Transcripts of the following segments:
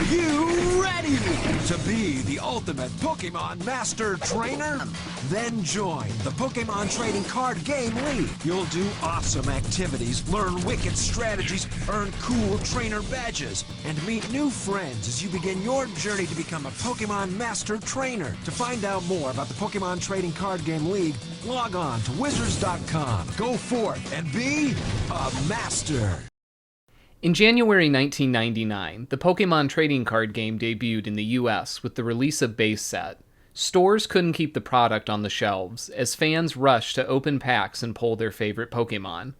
Are you ready to be the ultimate Pokemon Master Trainer? Then join the Pokemon Trading Card Game League. You'll do awesome activities, learn wicked strategies, earn cool trainer badges, and meet new friends as you begin your journey to become a Pokemon Master Trainer. To find out more about the Pokemon Trading Card Game League, log on to wizards.com. Go forth and be a master. In January 1999, the Pokemon trading card game debuted in the US with the release of Base Set. Stores couldn't keep the product on the shelves, as fans rushed to open packs and pull their favorite Pokemon.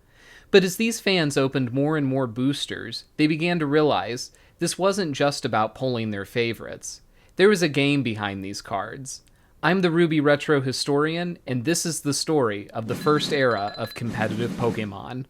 But as these fans opened more and more boosters, they began to realize this wasn't just about pulling their favorites. There was a game behind these cards. I'm the Ruby Retro Historian, and this is the story of the first era of competitive Pokemon.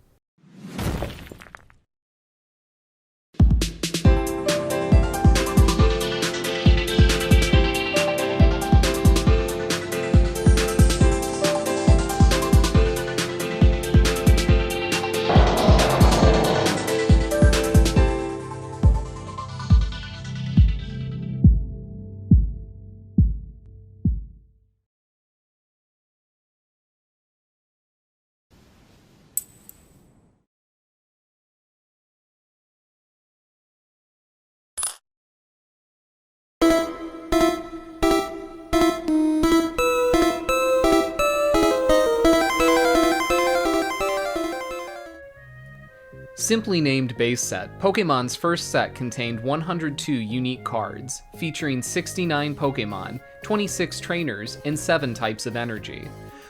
Simply named Base Set, Pokemon's first set contained 102 unique cards, featuring 69 Pokemon, 26 trainers, and 7 types of energy.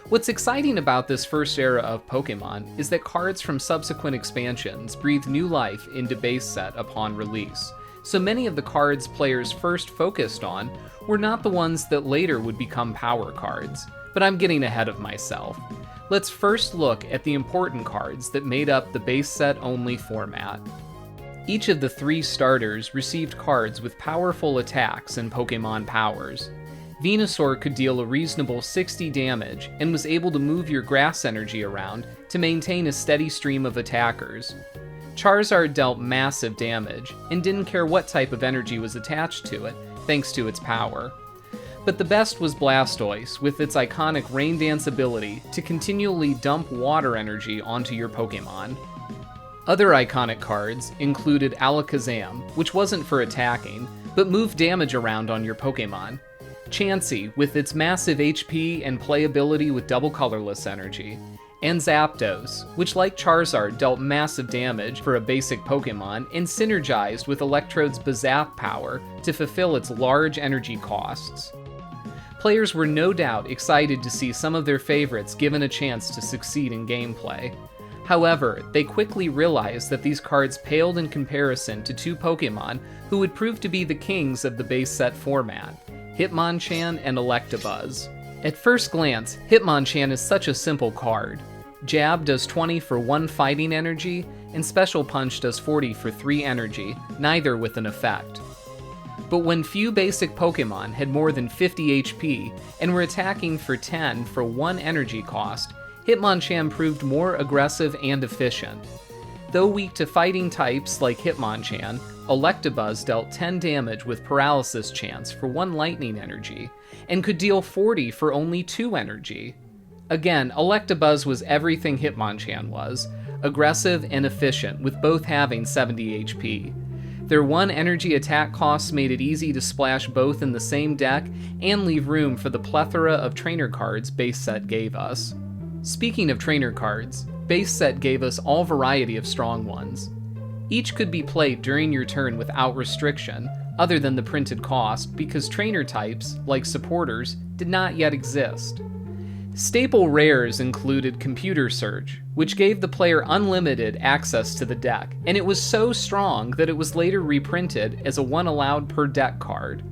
What's exciting about this first era of Pokemon is that cards from subsequent expansions breathed new life into Base Set upon release, so many of the cards players first focused on were not the ones that later would become power cards. But I'm getting ahead of myself. Let's first look at the important cards that made up the Base Set only format. Each of the 3 starters received cards with powerful attacks and Pokemon powers. Venusaur could deal a reasonable 60 damage and was able to move your grass energy around to maintain a steady stream of attackers. Charizard dealt massive damage and didn't care what type of energy was attached to it, thanks to its power. But the best was Blastoise, with its iconic Rain Dance ability to continually dump water energy onto your Pokemon. Other iconic cards included Alakazam, which wasn't for attacking, but moved damage around on your Pokemon. Chansey, with its massive HP and playability with double colorless energy. And Zapdos, which like Charizard dealt massive damage for a basic Pokemon and synergized with Electrode's Bazap power to fulfill its large energy costs. Players were no doubt excited to see some of their favorites given a chance to succeed in gameplay. However, they quickly realized that these cards paled in comparison to 2 Pokemon who would prove to be the kings of the Base Set format, Hitmonchan and Electabuzz. At first glance, Hitmonchan is such a simple card. Jab does 20 for 1 fighting energy, and Special Punch does 40 for 3 energy, neither with an effect. But when few basic Pokemon had more than 50 HP and were attacking for 10 for 1 energy cost, Hitmonchan proved more aggressive and efficient. Though weak to fighting types like Hitmonchan, Electabuzz dealt 10 damage with Paralysis Chance for 1 lightning energy, and could deal 40 for only 2 energy. Again, Electabuzz was everything Hitmonchan was, aggressive and efficient, with both having 70 HP. Their 1 energy attack costs made it easy to splash both in the same deck and leave room for the plethora of trainer cards Base Set gave us. Speaking of trainer cards, Base Set gave us all variety of strong ones. Each could be played during your turn without restriction, other than the printed cost, because trainer types, like supporters, did not yet exist. Staple rares included Computer Search, which gave the player unlimited access to the deck, and it was so strong that it was later reprinted as a 1 allowed per deck card.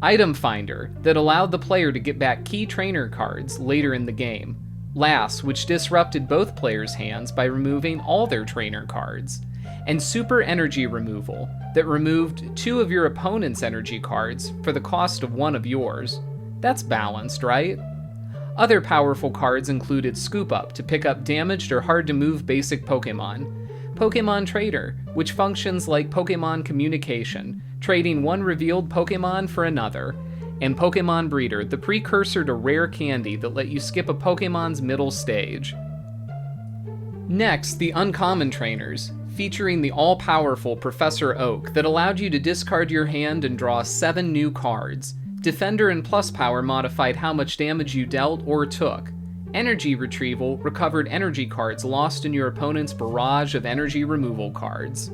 Item Finder, that allowed the player to get back key trainer cards later in the game. Lass, which disrupted both players' hands by removing all their trainer cards. And Super Energy Removal, that removed 2 of your opponent's energy cards for the cost of 1 of yours. That's balanced, right? Other powerful cards included Scoop Up to pick up damaged or hard-to-move basic Pokemon, Pokemon Trader, which functions like Pokemon Communication, trading one revealed Pokemon for another, and Pokemon Breeder, the precursor to Rare Candy that let you skip a Pokemon's middle stage. Next, the Uncommon Trainers, featuring the all-powerful Professor Oak that allowed you to discard your hand and draw 7 new cards. Defender and Plus Power modified how much damage you dealt or took. Energy Retrieval recovered energy cards lost in your opponent's barrage of energy removal cards.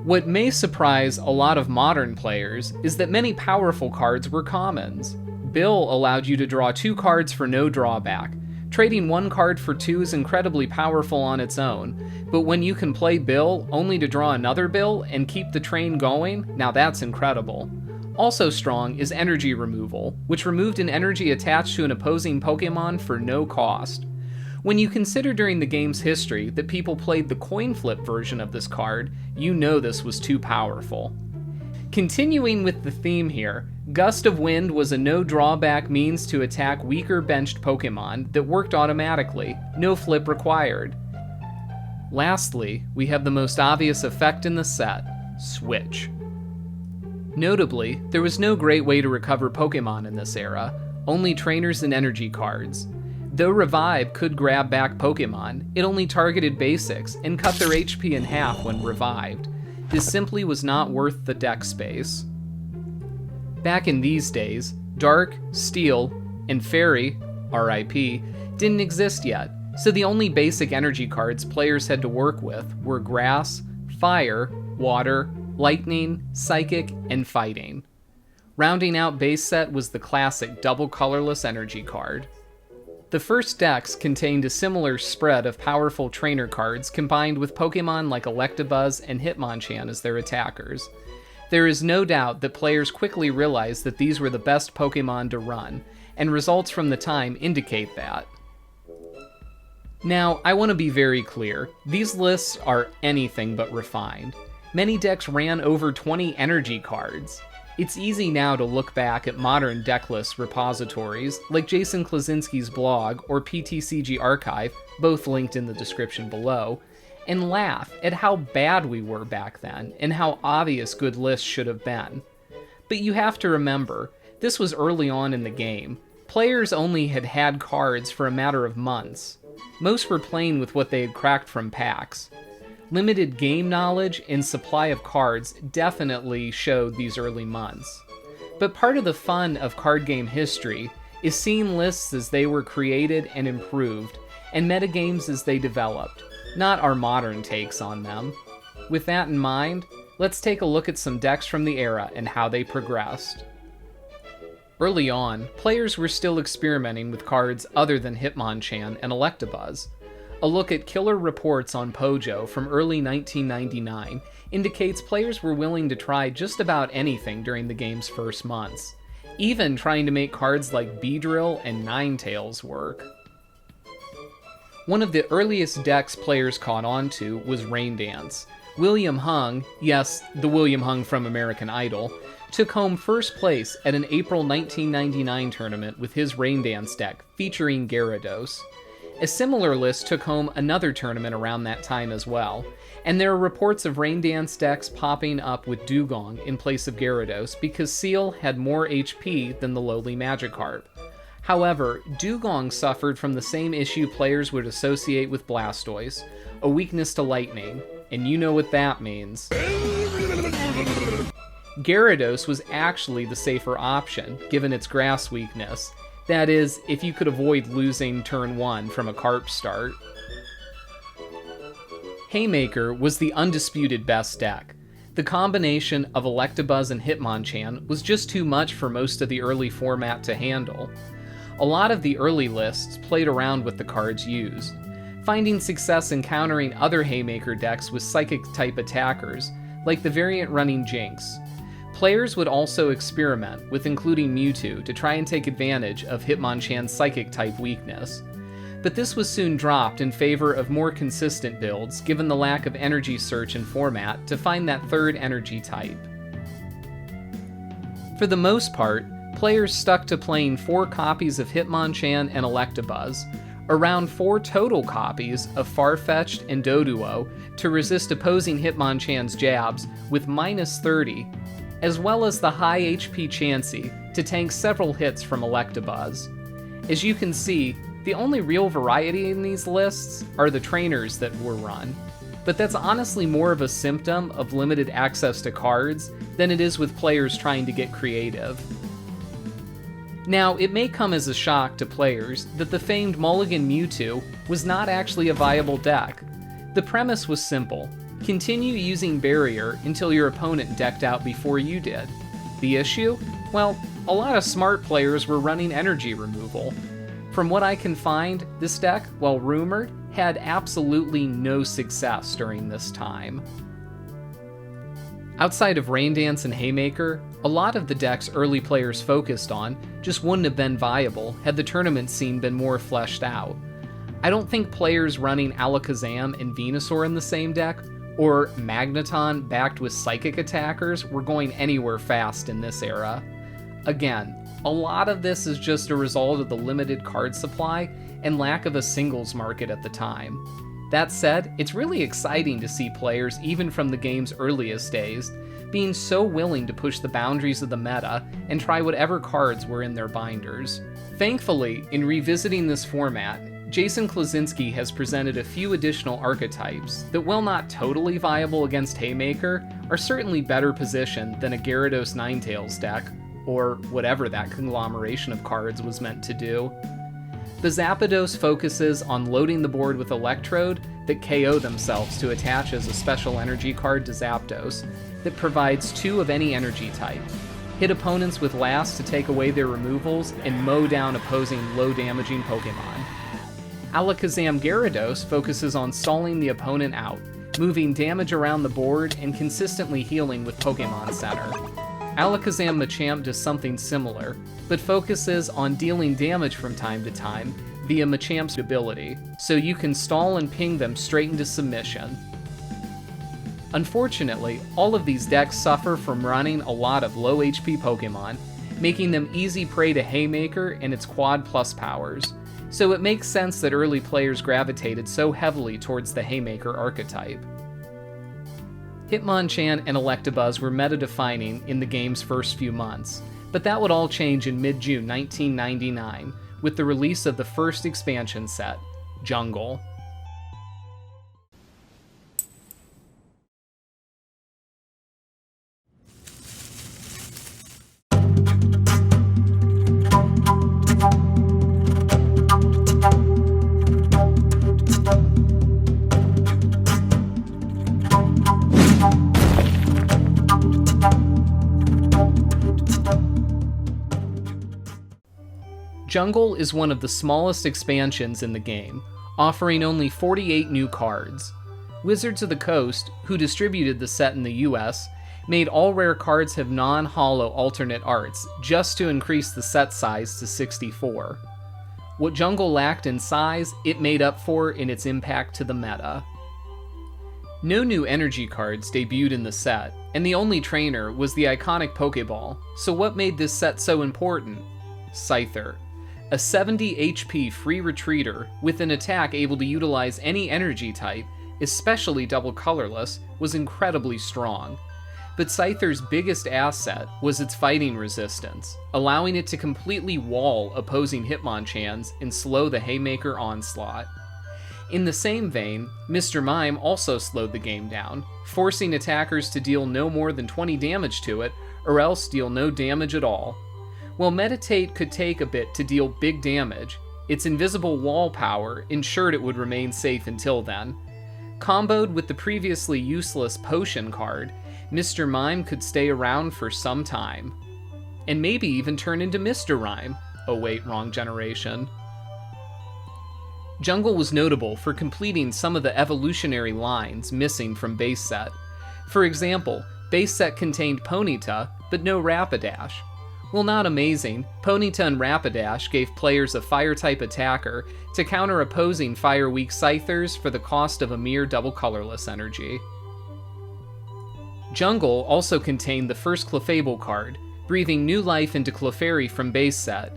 What may surprise a lot of modern players is that many powerful cards were commons. Bill allowed you to draw 2 cards for no drawback. Trading 1 card for 2 is incredibly powerful on its own, but when you can play Bill only to draw another Bill and keep the train going, now that's incredible. Also strong is Energy Removal, which removed an energy attached to an opposing Pokemon for no cost. When you consider during the game's history that people played the coin flip version of this card, you know this was too powerful. Continuing with the theme here, Gust of Wind was a no drawback means to attack weaker benched Pokemon that worked automatically, no flip required. Lastly, we have the most obvious effect in the set, Switch. Notably, there was no great way to recover Pokemon in this era, only trainers and energy cards. Though Revive could grab back Pokemon, it only targeted basics and cut their HP in half when revived. This simply was not worth the deck space. Back in these days, Dark, Steel, and Fairy, RIP, didn't exist yet, so the only basic energy cards players had to work with were Grass, Fire, Water, Lightning, Psychic, and Fighting. Rounding out base set was the classic double colorless energy card. The first decks contained a similar spread of powerful trainer cards combined with Pokemon like Electabuzz and Hitmonchan as their attackers. There is no doubt that players quickly realized that these were the best Pokemon to run, and results from the time indicate that. Now, I want to be very clear, these lists are anything but refined. Many decks ran over 20 energy cards. It's easy now to look back at modern decklist repositories like Jason Klasinski's blog or PTCG Archive, both linked in the description below, and laugh at how bad we were back then and how obvious good lists should have been. But you have to remember, this was early on in the game. Players only had cards for a matter of months. Most were playing with what they had cracked from packs. Limited game knowledge and supply of cards definitely showed these early months. But part of the fun of card game history is seeing lists as they were created and improved, and metagames as they developed, not our modern takes on them. With that in mind, let's take a look at some decks from the era and how they progressed. Early on, players were still experimenting with cards other than Hitmonchan and Electabuzz. A look at Killer Reports on Pojo from early 1999 indicates players were willing to try just about anything during the game's first months, even trying to make cards like Beedrill and Ninetales work. One of the earliest decks players caught on to was Rain Dance. William Hung, yes, the William Hung from American Idol, took home first place at an April 1999 tournament with his Rain Dance deck featuring Gyarados. A similar list took home another tournament around that time as well, and there are reports of Rain Dance decks popping up with Dugong in place of Gyarados because Seal had more HP than the lowly Magikarp. However, Dugong suffered from the same issue players would associate with Blastoise, a weakness to lightning, and you know what that means. Gyarados was actually the safer option, given its grass weakness. That is, if you could avoid losing turn 1 from a Carp start. Haymaker was the undisputed best deck. The combination of Electabuzz and Hitmonchan was just too much for most of the early format to handle. A lot of the early lists played around with the cards used, finding success in countering other Haymaker decks with Psychic-type attackers, like the variant running Jinx. Players would also experiment with including Mewtwo to try and take advantage of Hitmonchan's Psychic-type weakness. But this was soon dropped in favor of more consistent builds, given the lack of energy search in format to find that third energy type. For the most part, players stuck to playing 4 copies of Hitmonchan and Electabuzz, around 4 total copies of Farfetch'd and Doduo to resist opposing Hitmonchan's jabs with -30, as well as the high HP Chansey to tank several hits from Electabuzz. As you can see, the only real variety in these lists are the trainers that were run, but that's honestly more of a symptom of limited access to cards than it is with players trying to get creative. Now, it may come as a shock to players that the famed Mulligan Mewtwo was not actually a viable deck. The premise was simple: continue using Barrier until your opponent decked out before you did. The issue? Well, a lot of smart players were running energy removal. From what I can find, this deck, while rumored, had absolutely no success during this time. Outside of Rain Dance and Haymaker, a lot of the decks early players focused on just wouldn't have been viable had the tournament scene been more fleshed out. I don't think players running Alakazam and Venusaur in the same deck, or Magneton backed with Psychic attackers, were going anywhere fast in this era. Again, a lot of this is just a result of the limited card supply and lack of a singles market at the time. That said, it's really exciting to see players, even from the game's earliest days, being so willing to push the boundaries of the meta and try whatever cards were in their binders. Thankfully, in revisiting this format, Jason Klaczynski has presented a few additional archetypes that, while not totally viable against Haymaker, are certainly better positioned than a Gyarados Ninetales deck, or whatever that conglomeration of cards was meant to do. The Zapdos focuses on loading the board with Electrode that KO themselves to attach as a special energy card to Zapdos that provides 2 of any energy type, hit opponents with Last to take away their removals, and mow down opposing low-damaging Pokemon. Alakazam Gyarados focuses on stalling the opponent out, moving damage around the board, and consistently healing with Pokemon Center. Alakazam Machamp does something similar, but focuses on dealing damage from time to time via Machamp's ability, so you can stall and ping them straight into submission. Unfortunately, all of these decks suffer from running a lot of low HP Pokemon, making them easy prey to Haymaker and its Quad Plus powers, so it makes sense that early players gravitated so heavily towards the Haymaker archetype. Hitmonchan and Electabuzz were meta-defining in the game's first few months, but that would all change in mid-June 1999 with the release of the first expansion set, Jungle. Jungle is one of the smallest expansions in the game, offering only 48 new cards. Wizards of the Coast, who distributed the set in the US, made all rare cards have non-holo alternate arts just to increase the set size to 64. What Jungle lacked in size, it made up for in its impact to the meta. No new energy cards debuted in the set, and the only trainer was the iconic Pokeball, so what made this set so important? Scyther. A 70 HP free retreater with an attack able to utilize any energy type, especially double colorless, was incredibly strong. But Scyther's biggest asset was its fighting resistance, allowing it to completely wall opposing Hitmonchans and slow the Haymaker onslaught. In the same vein, Mr. Mime also slowed the game down, forcing attackers to deal no more than 20 damage to it, or else deal no damage at all. While Meditate could take a bit to deal big damage, its invisible wall power ensured it would remain safe until then. Comboed with the previously useless Potion card, Mr. Mime could stay around for some time. And maybe even turn into Mr. Rhyme. Oh wait, wrong generation. Jungle was notable for completing some of the evolutionary lines missing from base set. For example, base set contained Ponyta, but no Rapidash. While not amazing, Ponyta and Rapidash gave players a Fire-type attacker to counter opposing Fire-weak Scythers for the cost of a mere double colorless energy. Jungle also contained the first Clefable card, breathing new life into Clefairy from base set.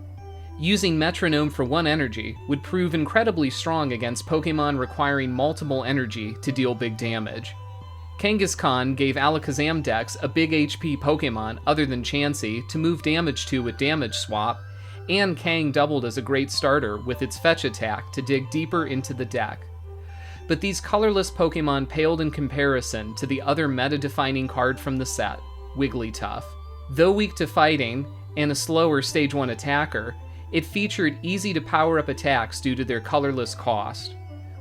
Using Metronome for 1 energy would prove incredibly strong against Pokemon requiring multiple energy to deal big damage. Kangaskhan gave Alakazam decks a big HP Pokemon other than Chansey to move damage to with Damage Swap, and Kang doubled as a great starter with its fetch attack to dig deeper into the deck. But these colorless Pokemon paled in comparison to the other meta-defining card from the set, Wigglytuff. Though weak to fighting, and a slower Stage 1 attacker, it featured easy-to-power-up attacks due to their colorless cost.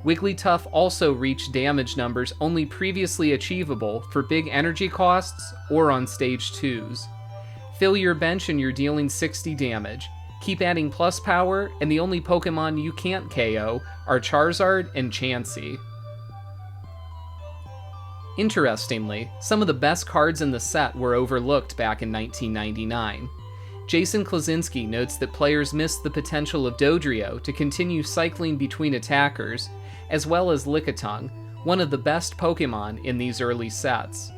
Wigglytuff also reached damage numbers only previously achievable for big energy costs or on Stage 2s. Fill your bench and you're dealing 60 damage. Keep adding plus power, and the only Pokemon you can't KO are Charizard and Chansey. Interestingly, some of the best cards in the set were overlooked back in 1999. Jason Klasinski notes that players missed the potential of Dodrio to continue cycling between attackers, as well as Lickitung, one of the best Pokemon in these early sets.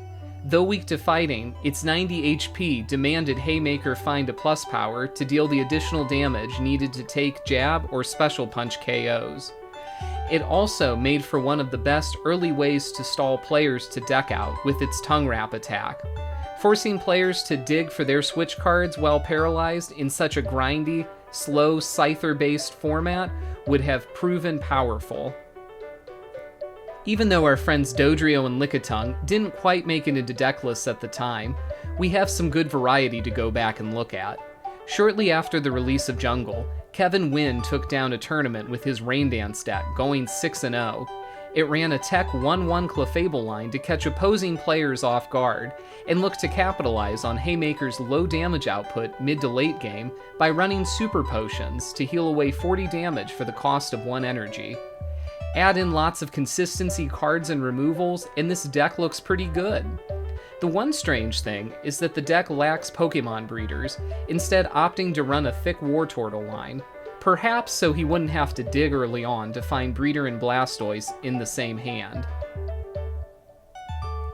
Though weak to fighting, its 90 HP demanded Haymaker find a plus power to deal the additional damage needed to take jab or special punch KOs. It also made for one of the best early ways to stall players to deck out with its tongue wrap attack. Forcing players to dig for their switch cards while paralyzed in such a grindy, slow Scyther-based format would have proven powerful. Even though our friends Dodrio and Lickitung didn't quite make it into deck lists at the time, we have some good variety to go back and look at. Shortly after the release of Jungle, Kevin Wynn took down a tournament with his Rain Dance deck, going 6-0. It ran a Tech 1-1 Clefable line to catch opposing players off guard, and looked to capitalize on Haymaker's low damage output mid to late game by running Super Potions to heal away 40 damage for the cost of 1 energy. Add in lots of consistency cards and removals, and this deck looks pretty good. The one strange thing is that the deck lacks Pokemon breeders, instead opting to run a thick Wartortle line, perhaps so he wouldn't have to dig early on to find Breeder and Blastoise in the same hand.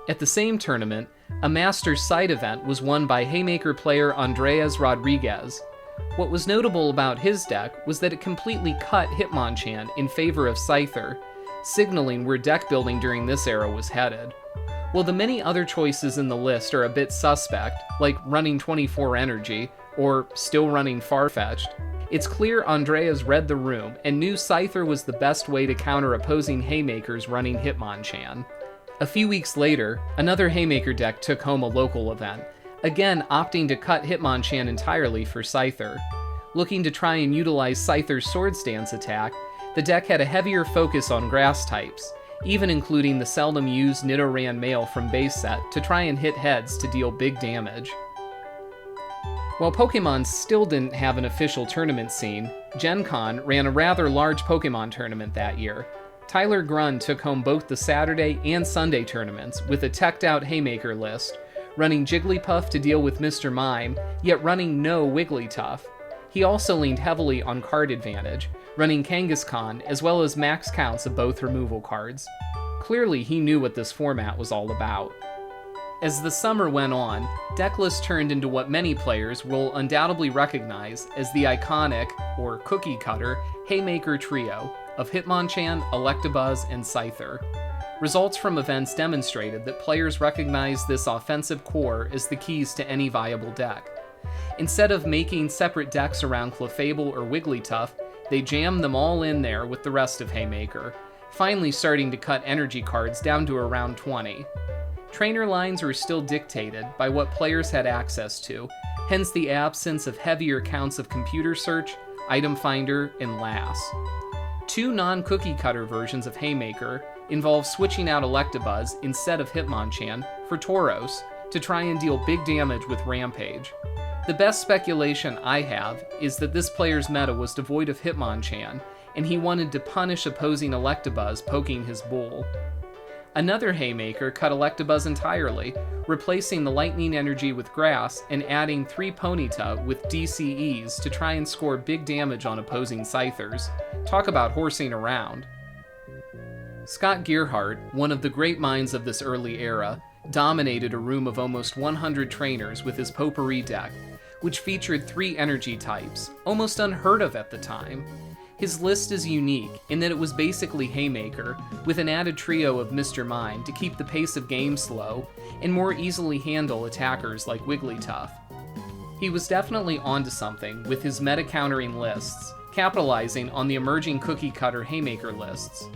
At the same tournament, a Masters side event was won by Haymaker player Andreas Rodriguez. What was notable about his deck was that it completely cut Hitmonchan in favor of Scyther, signaling where deck building during this era was headed. While the many other choices in the list are a bit suspect, like running 24 energy, or still running Farfetch'd, it's clear Andreas read the room and knew Scyther was the best way to counter opposing Haymakers running Hitmonchan. A few weeks later, another Haymaker deck took home a local event, again opting to cut Hitmonchan entirely for Scyther. Looking to try and utilize Scyther's Swords Dance attack, the deck had a heavier focus on grass types, even including the seldom used Nidoran male from base set to try and hit heads to deal big damage. While Pokemon still didn't have an official tournament scene, Gen Con ran a rather large Pokemon tournament that year. Tyler Grunn took home both the Saturday and Sunday tournaments with a teched-out Haymaker list, running Jigglypuff to deal with Mr. Mime, yet running no Wigglytuff. He also leaned heavily on card advantage, running Kangaskhan as well as max counts of both removal cards. Clearly he knew what this format was all about. As the summer went on, deck lists turned into what many players will undoubtedly recognize as the iconic, or cookie cutter, Haymaker trio of Hitmonchan, Electabuzz, and Scyther. Results from events demonstrated that players recognized this offensive core as the keys to any viable deck. Instead of making separate decks around Clefable or Wigglytuff, they jammed them all in there with the rest of Haymaker, finally starting to cut energy cards down to around 20. Trainer lines were still dictated by what players had access to, hence the absence of heavier counts of computer search, item finder, and LAS. 2 non-cookie cutter versions of Haymaker involve switching out Electabuzz instead of Hitmonchan for Tauros to try and deal big damage with Rampage. The best speculation I have is that this player's meta was devoid of Hitmonchan, and he wanted to punish opposing Electabuzz poking his bull. Another Haymaker cut Electabuzz entirely, replacing the lightning energy with grass and adding 3 Ponyta with DCEs to try and score big damage on opposing Scythers. Talk about horsing around. Scott Gearhart, one of the great minds of this early era, dominated a room of almost 100 trainers with his Potpourri deck, which featured 3 energy types, almost unheard of at the time. His list is unique in that it was basically Haymaker, with an added trio of Mr. Mime to keep the pace of game slow and more easily handle attackers like Wigglytuff. He was definitely onto something with his meta-countering lists, capitalizing on the emerging cookie-cutter Haymaker lists.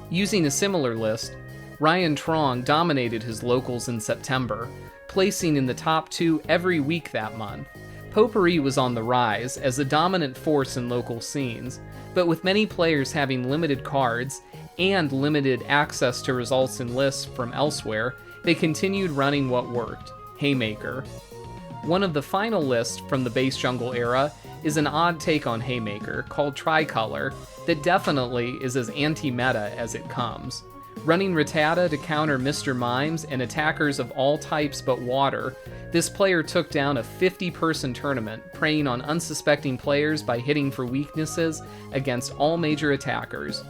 Using a similar list, Ryan Trong dominated his locals in September, placing in the top 2 every week that month. Potpourri was on the rise as a dominant force in local scenes, but with many players having limited cards and limited access to results in lists from elsewhere, they continued running what worked, Haymaker. One of the final lists from the base jungle era is an odd take on Haymaker called Tricolor that definitely is as anti-meta as it comes. Running Rattata to counter Mr. Mimes and attackers of all types but water, this player took down a 50-person tournament, preying on unsuspecting players by hitting for weaknesses against all major attackers.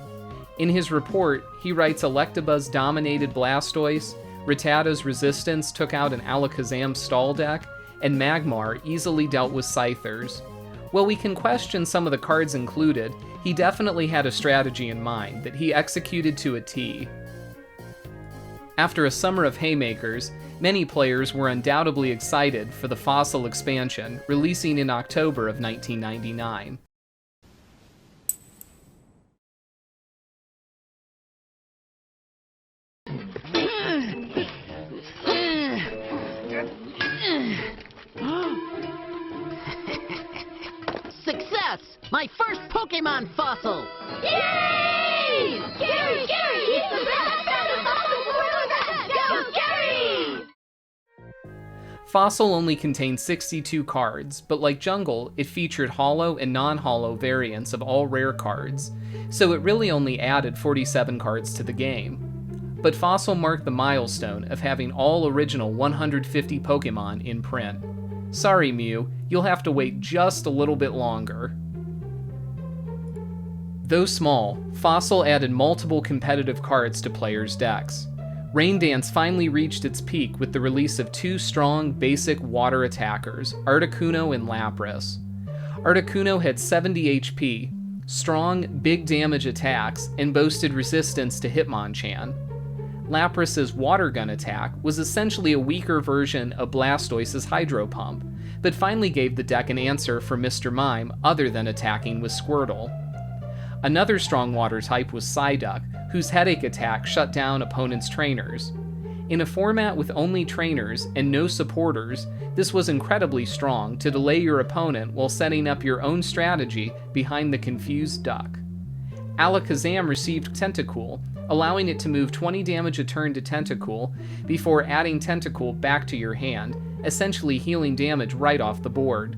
In his report, he writes Electabuzz dominated Blastoise, Rattata's resistance took out an Alakazam stall deck, and Magmar easily dealt with Scythers. While we can question some of the cards included, he definitely had a strategy in mind that he executed to a T. After a summer of Haymakers, many players were undoubtedly excited for the Fossil expansion, releasing in October of 1999. Success! My first Pokemon fossil! Yay! Gary! He's the best! Go, Gary! Fossil only contained 62 cards, but like Jungle, it featured holo and non-holo variants of all rare cards, so it really only added 47 cards to the game. But Fossil marked the milestone of having all original 150 Pokemon in print. Sorry, Mew, you'll have to wait just a little bit longer. Though small, Fossil added multiple competitive cards to players' decks. Rain Dance finally reached its peak with the release of 2 strong, basic water attackers, Articuno and Lapras. Articuno had 70 HP, strong, big damage attacks, and boasted resistance to Hitmonchan. Lapras's Water Gun attack was essentially a weaker version of Blastoise's Hydro Pump, but finally gave the deck an answer for Mr. Mime other than attacking with Squirtle. Another strong water type was Psyduck, whose Headache attack shut down opponents' trainers. In a format with only trainers and no supporters, this was incredibly strong to delay your opponent while setting up your own strategy behind the confused duck. Alakazam received Tentacool, allowing it to move 20 damage a turn to Tentacool before adding Tentacool back to your hand, essentially healing damage right off the board.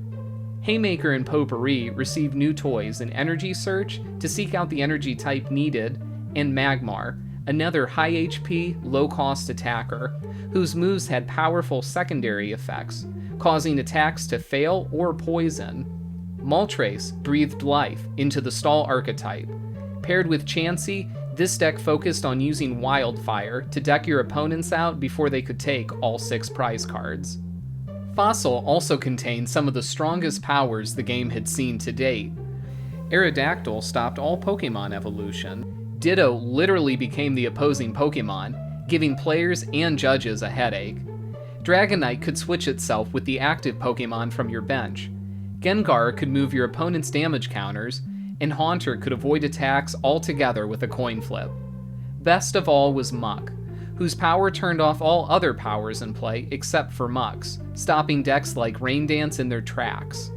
Haymaker and Potpourri received new toys in Energy Search to seek out the energy type needed, and Magmar, another high HP, low-cost attacker, whose moves had powerful secondary effects, causing attacks to fail or poison. Moltres breathed life into the Stall archetype. Paired with Chansey, this deck focused on using Wildfire to deck your opponents out before they could take all 6 prize cards. Fossil also contained some of the strongest powers the game had seen to date. Aerodactyl stopped all Pokemon evolution. Ditto literally became the opposing Pokemon, giving players and judges a headache. Dragonite could switch itself with the active Pokemon from your bench. Gengar could move your opponent's damage counters, and Haunter could avoid attacks altogether with a coin flip. Best of all was Muck, whose power turned off all other powers in play except for Muck's, stopping decks like Rain Dance in their tracks.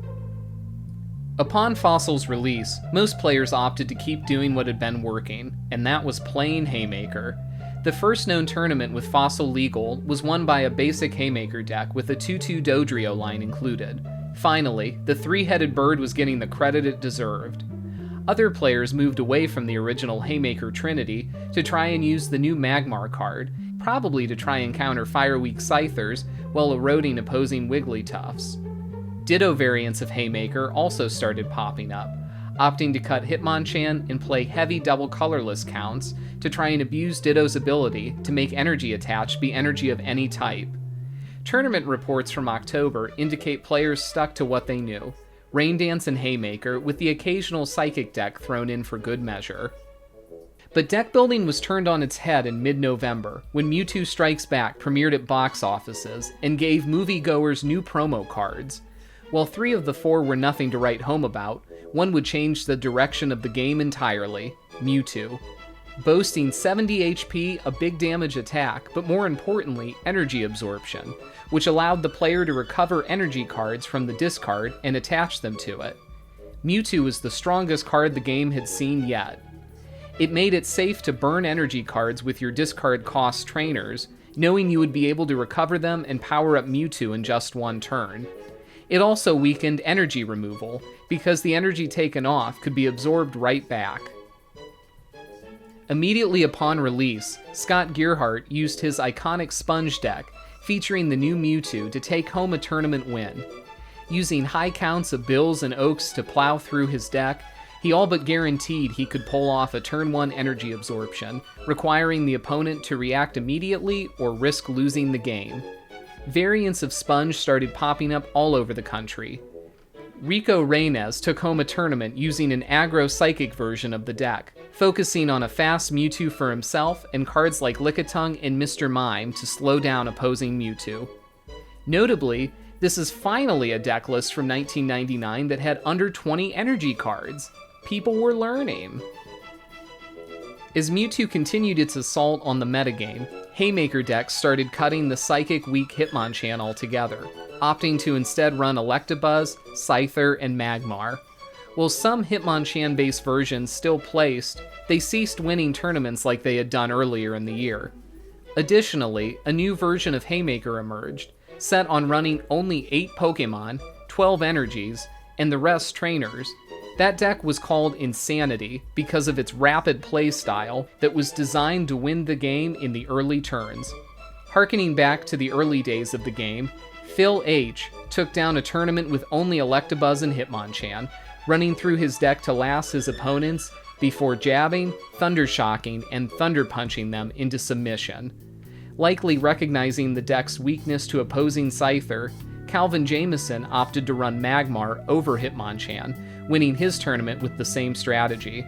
Upon Fossil's release, most players opted to keep doing what had been working, and that was playing Haymaker. The first known tournament with Fossil legal was won by a basic Haymaker deck with a 2/2 Dodrio line included. Finally, the 3-headed bird was getting the credit it deserved. Other players moved away from the original Haymaker Trinity to try and use the new Magmar card, probably to try and counter Fire-weak Scythers while eroding opposing Wigglytuffs. Ditto variants of Haymaker also started popping up, opting to cut Hitmonchan and play heavy double colorless counts to try and abuse Ditto's ability to make energy attached be energy of any type. Tournament reports from October indicate players stuck to what they knew: Rain Dance and Haymaker, with the occasional Psychic deck thrown in for good measure. But deck building was turned on its head in mid-November, when Mewtwo Strikes Back premiered at box offices and gave moviegoers new promo cards. While 3 of the 4 were nothing to write home about, one would change the direction of the game entirely: Mewtwo. Boasting 70 HP, a big damage attack, but more importantly, energy absorption, which allowed the player to recover energy cards from the discard and attach them to it. Mewtwo was the strongest card the game had seen yet. It made it safe to burn energy cards with your discard cost trainers, knowing you would be able to recover them and power up Mewtwo in just one turn. It also weakened energy removal, because the energy taken off could be absorbed right back. Immediately upon release, Scott Gearhart used his iconic Sponge deck, featuring the new Mewtwo, to take home a tournament win. Using high counts of Bills and Oaks to plow through his deck, he all but guaranteed he could pull off a turn 1 energy absorption, requiring the opponent to react immediately or risk losing the game. Variants of Sponge started popping up all over the country. Rico Reynes took home a tournament using an aggro Psychic version of the deck, focusing on a fast Mewtwo for himself and cards like Lickitung and Mr. Mime to slow down opposing Mewtwo. Notably, this is finally a deck list from 1999 that had under 20 energy cards. People were learning. As Mewtwo continued its assault on the metagame, Haymaker decks started cutting the Psychic weak Hitmonchan altogether, opting to instead run Electabuzz, Scyther, and Magmar. While some Hitmonchan-based versions still placed, they ceased winning tournaments like they had done earlier in the year. Additionally, a new version of Haymaker emerged, set on running only 8 Pokemon, 12 energies, and the rest trainers. That deck was called Insanity because of its rapid play style that was designed to win the game in the early turns. Harkening back to the early days of the game, Phil H. took down a tournament with only Electabuzz and Hitmonchan, running through his deck to last his opponents before jabbing, Thundershocking, and Thunder Punching them into submission. Likely recognizing the deck's weakness to opposing Scyther, Calvin Jameson opted to run Magmar over Hitmonchan, winning his tournament with the same strategy.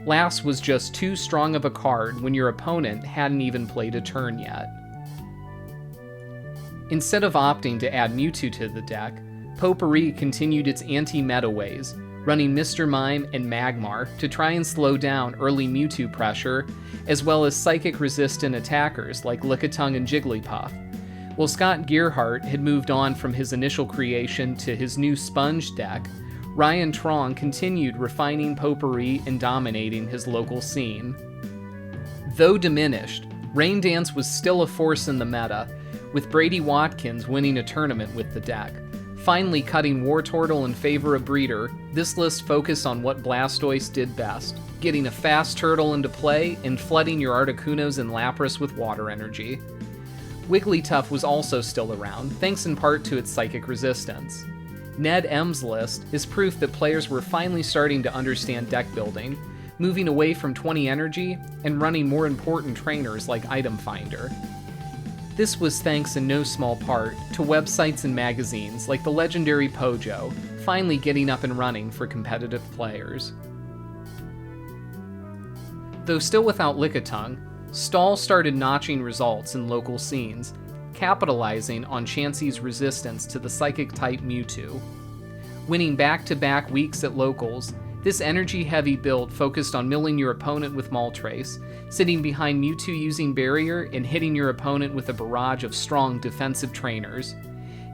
Last was just too strong of a card when your opponent hadn't even played a turn yet. Instead of opting to add Mewtwo to the deck, Potpourri continued its anti-meta ways, running Mr. Mime and Magmar to try and slow down early Mewtwo pressure, as well as Psychic-resistant attackers like Lickitung and Jigglypuff. While Scott Gearhart had moved on from his initial creation to his new Sponge deck, Ryan Trong continued refining Potpourri and dominating his local scene. Though diminished, Rain Dance was still a force in the meta, with Brady Watkins winning a tournament with the deck. Finally cutting Wartortle in favor of Breeder, this list focused on what Blastoise did best, getting a fast turtle into play and flooding your Articunos and Lapras with water energy. Wigglytuff was also still around, thanks in part to its psychic resistance. Ned M's list is proof that players were finally starting to understand deck building, moving away from 20 energy and running more important trainers like Item Finder. This was thanks in no small part to websites and magazines like the legendary Pojo, finally getting up and running for competitive players. Though still without Lickitung, Stahl started notching results in local scenes, capitalizing on Chansey's resistance to the Psychic-type Mewtwo. Winning back-to-back weeks at locals, this energy-heavy build focused on milling your opponent with Moltres, sitting behind Mewtwo using Barrier, and hitting your opponent with a barrage of strong defensive trainers.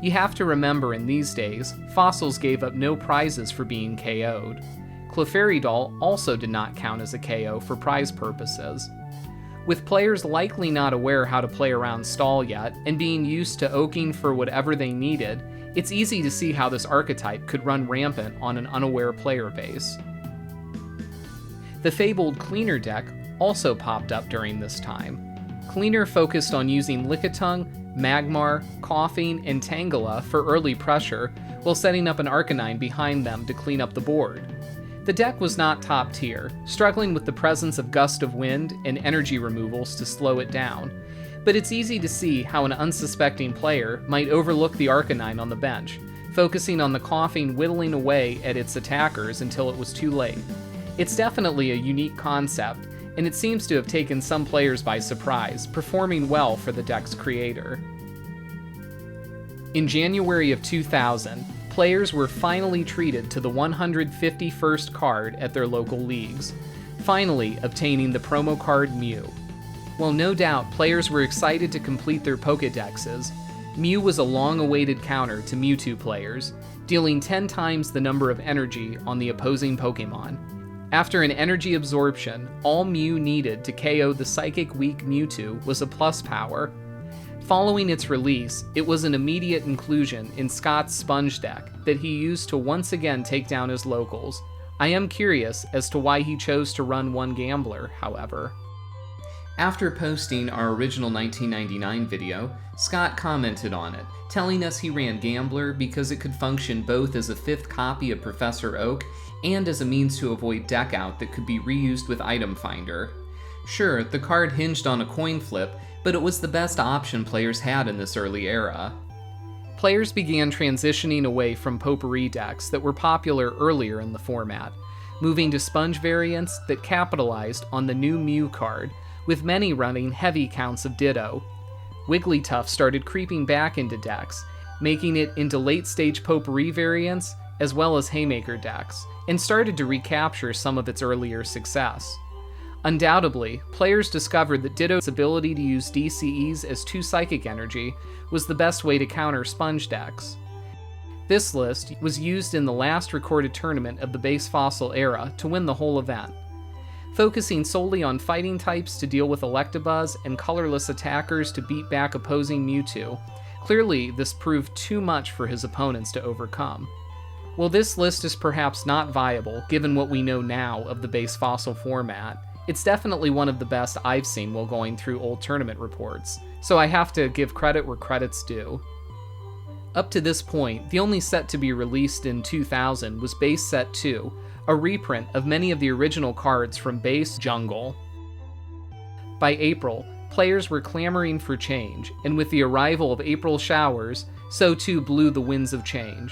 You have to remember in these days, Fossils gave up no prizes for being KO'd. Clefairy also did not count as a KO for prize purposes. With players likely not aware how to play around Stall yet, and being used to oaking for whatever they needed, it's easy to see how this archetype could run rampant on an unaware player base. The fabled Cleaner deck also popped up during this time. Cleaner focused on using Lickitung, Magmar, Coughing, and Tangela for early pressure, while setting up an Arcanine behind them to clean up the board. The deck was not top tier, struggling with the presence of Gust of Wind and energy removals to slow it down, but it's easy to see how an unsuspecting player might overlook the Arcanine on the bench, focusing on the Koffing whittling away at its attackers until it was too late. It's definitely a unique concept, and it seems to have taken some players by surprise, performing well for the deck's creator. In January of 2000, players were finally treated to the 151st card at their local leagues, finally obtaining the promo card Mew. While no doubt players were excited to complete their Pokédexes, Mew was a long-awaited counter to Mewtwo players, dealing 10 times the number of energy on the opposing Pokémon. After an energy absorption, all Mew needed to KO the Psychic-weak Mewtwo was a plus power. Following its release, it was an immediate inclusion in Scott's Sponge deck that he used to once again take down his locals. I am curious as to why he chose to run one Gambler, however. After posting our original 1999 video, Scott commented on it, telling us he ran Gambler because it could function both as a 5th copy of Professor Oak and as a means to avoid deck out that could be reused with Item Finder. Sure, the card hinged on a coin flip, but it was the best option players had in this early era. Players began transitioning away from potpourri decks that were popular earlier in the format, moving to sponge variants that capitalized on the new Mew card, with many running heavy counts of Ditto. Wigglytuff started creeping back into decks, making it into late-stage potpourri variants as well as Haymaker decks, and started to recapture some of its earlier success. Undoubtedly, players discovered that Ditto's ability to use DCEs as 2 psychic energy was the best way to counter sponge decks. This list was used in the last recorded tournament of the base fossil era to win the whole event. Focusing solely on fighting types to deal with Electabuzz and colorless attackers to beat back opposing Mewtwo, clearly this proved too much for his opponents to overcome. While this list is perhaps not viable given what we know now of the base fossil format, it's definitely one of the best I've seen while going through old tournament reports, so I have to give credit where credit's due. Up to this point, the only set to be released in 2000 was Base Set 2, a reprint of many of the original cards from Base Jungle. By April, players were clamoring for change, and with the arrival of April showers, so too blew the winds of change.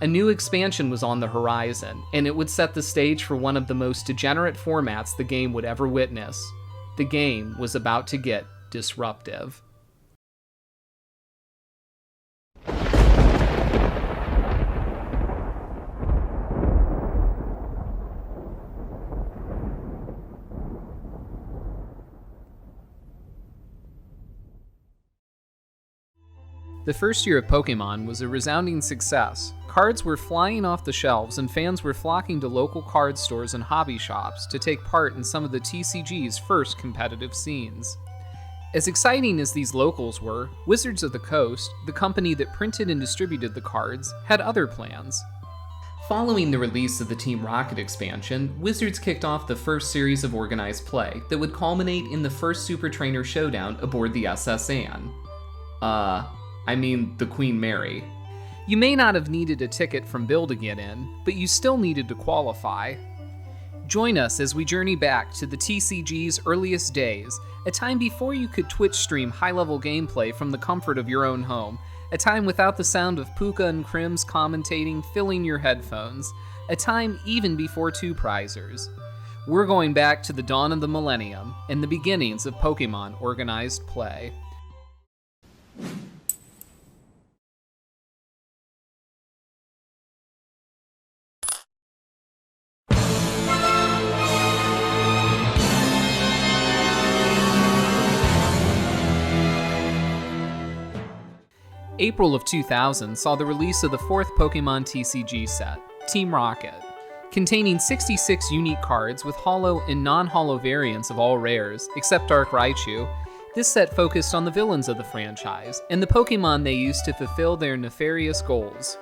A new expansion was on the horizon, and it would set the stage for one of the most degenerate formats the game would ever witness. The game was about to get disruptive. The first year of Pokemon was a resounding success. Cards were flying off the shelves and fans were flocking to local card stores and hobby shops to take part in some of the TCG's first competitive scenes. As exciting as these locals were, Wizards of the Coast, the company that printed and distributed the cards, had other plans. Following the release of the Team Rocket expansion, Wizards kicked off the first series of organized play that would culminate in the first Super Trainer showdown aboard the SS Anne. the Queen Mary. You may not have needed a ticket from Bill to get in, but you still needed to qualify. Join us as we journey back to the TCG's earliest days, a time before you could Twitch stream high-level gameplay from the comfort of your own home, a time without the sound of Puka and Krim's commentating filling your headphones, a time even before two-prizers. We're going back to the dawn of the millennium and the beginnings of Pokemon organized play. April of 2000 saw the release of the fourth Pokemon TCG set, Team Rocket. Containing 66 unique cards with holo and non-holo variants of all rares, except Dark Raichu, this set focused on the villains of the franchise and the Pokemon they used to fulfill their nefarious goals.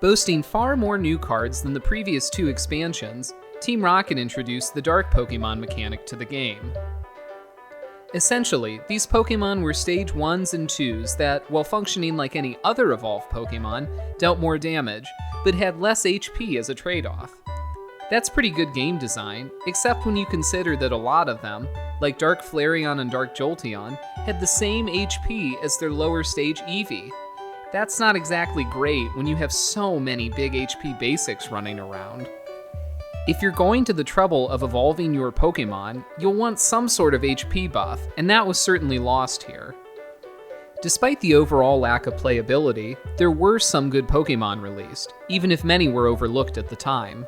Boasting far more new cards than the previous two expansions, Team Rocket introduced the Dark Pokemon mechanic to the game. Essentially, these Pokemon were stage 1s and 2s that, while functioning like any other evolved Pokemon, dealt more damage, but had less HP as a trade-off. That's pretty good game design, except when you consider that a lot of them, like Dark Flareon and Dark Jolteon, had the same HP as their lower stage Eevee. That's not exactly great when you have so many big HP basics running around. If you're going to the trouble of evolving your Pokemon, you'll want some sort of HP buff, and that was certainly lost here. Despite the overall lack of playability, there were some good Pokemon released, even if many were overlooked at the time.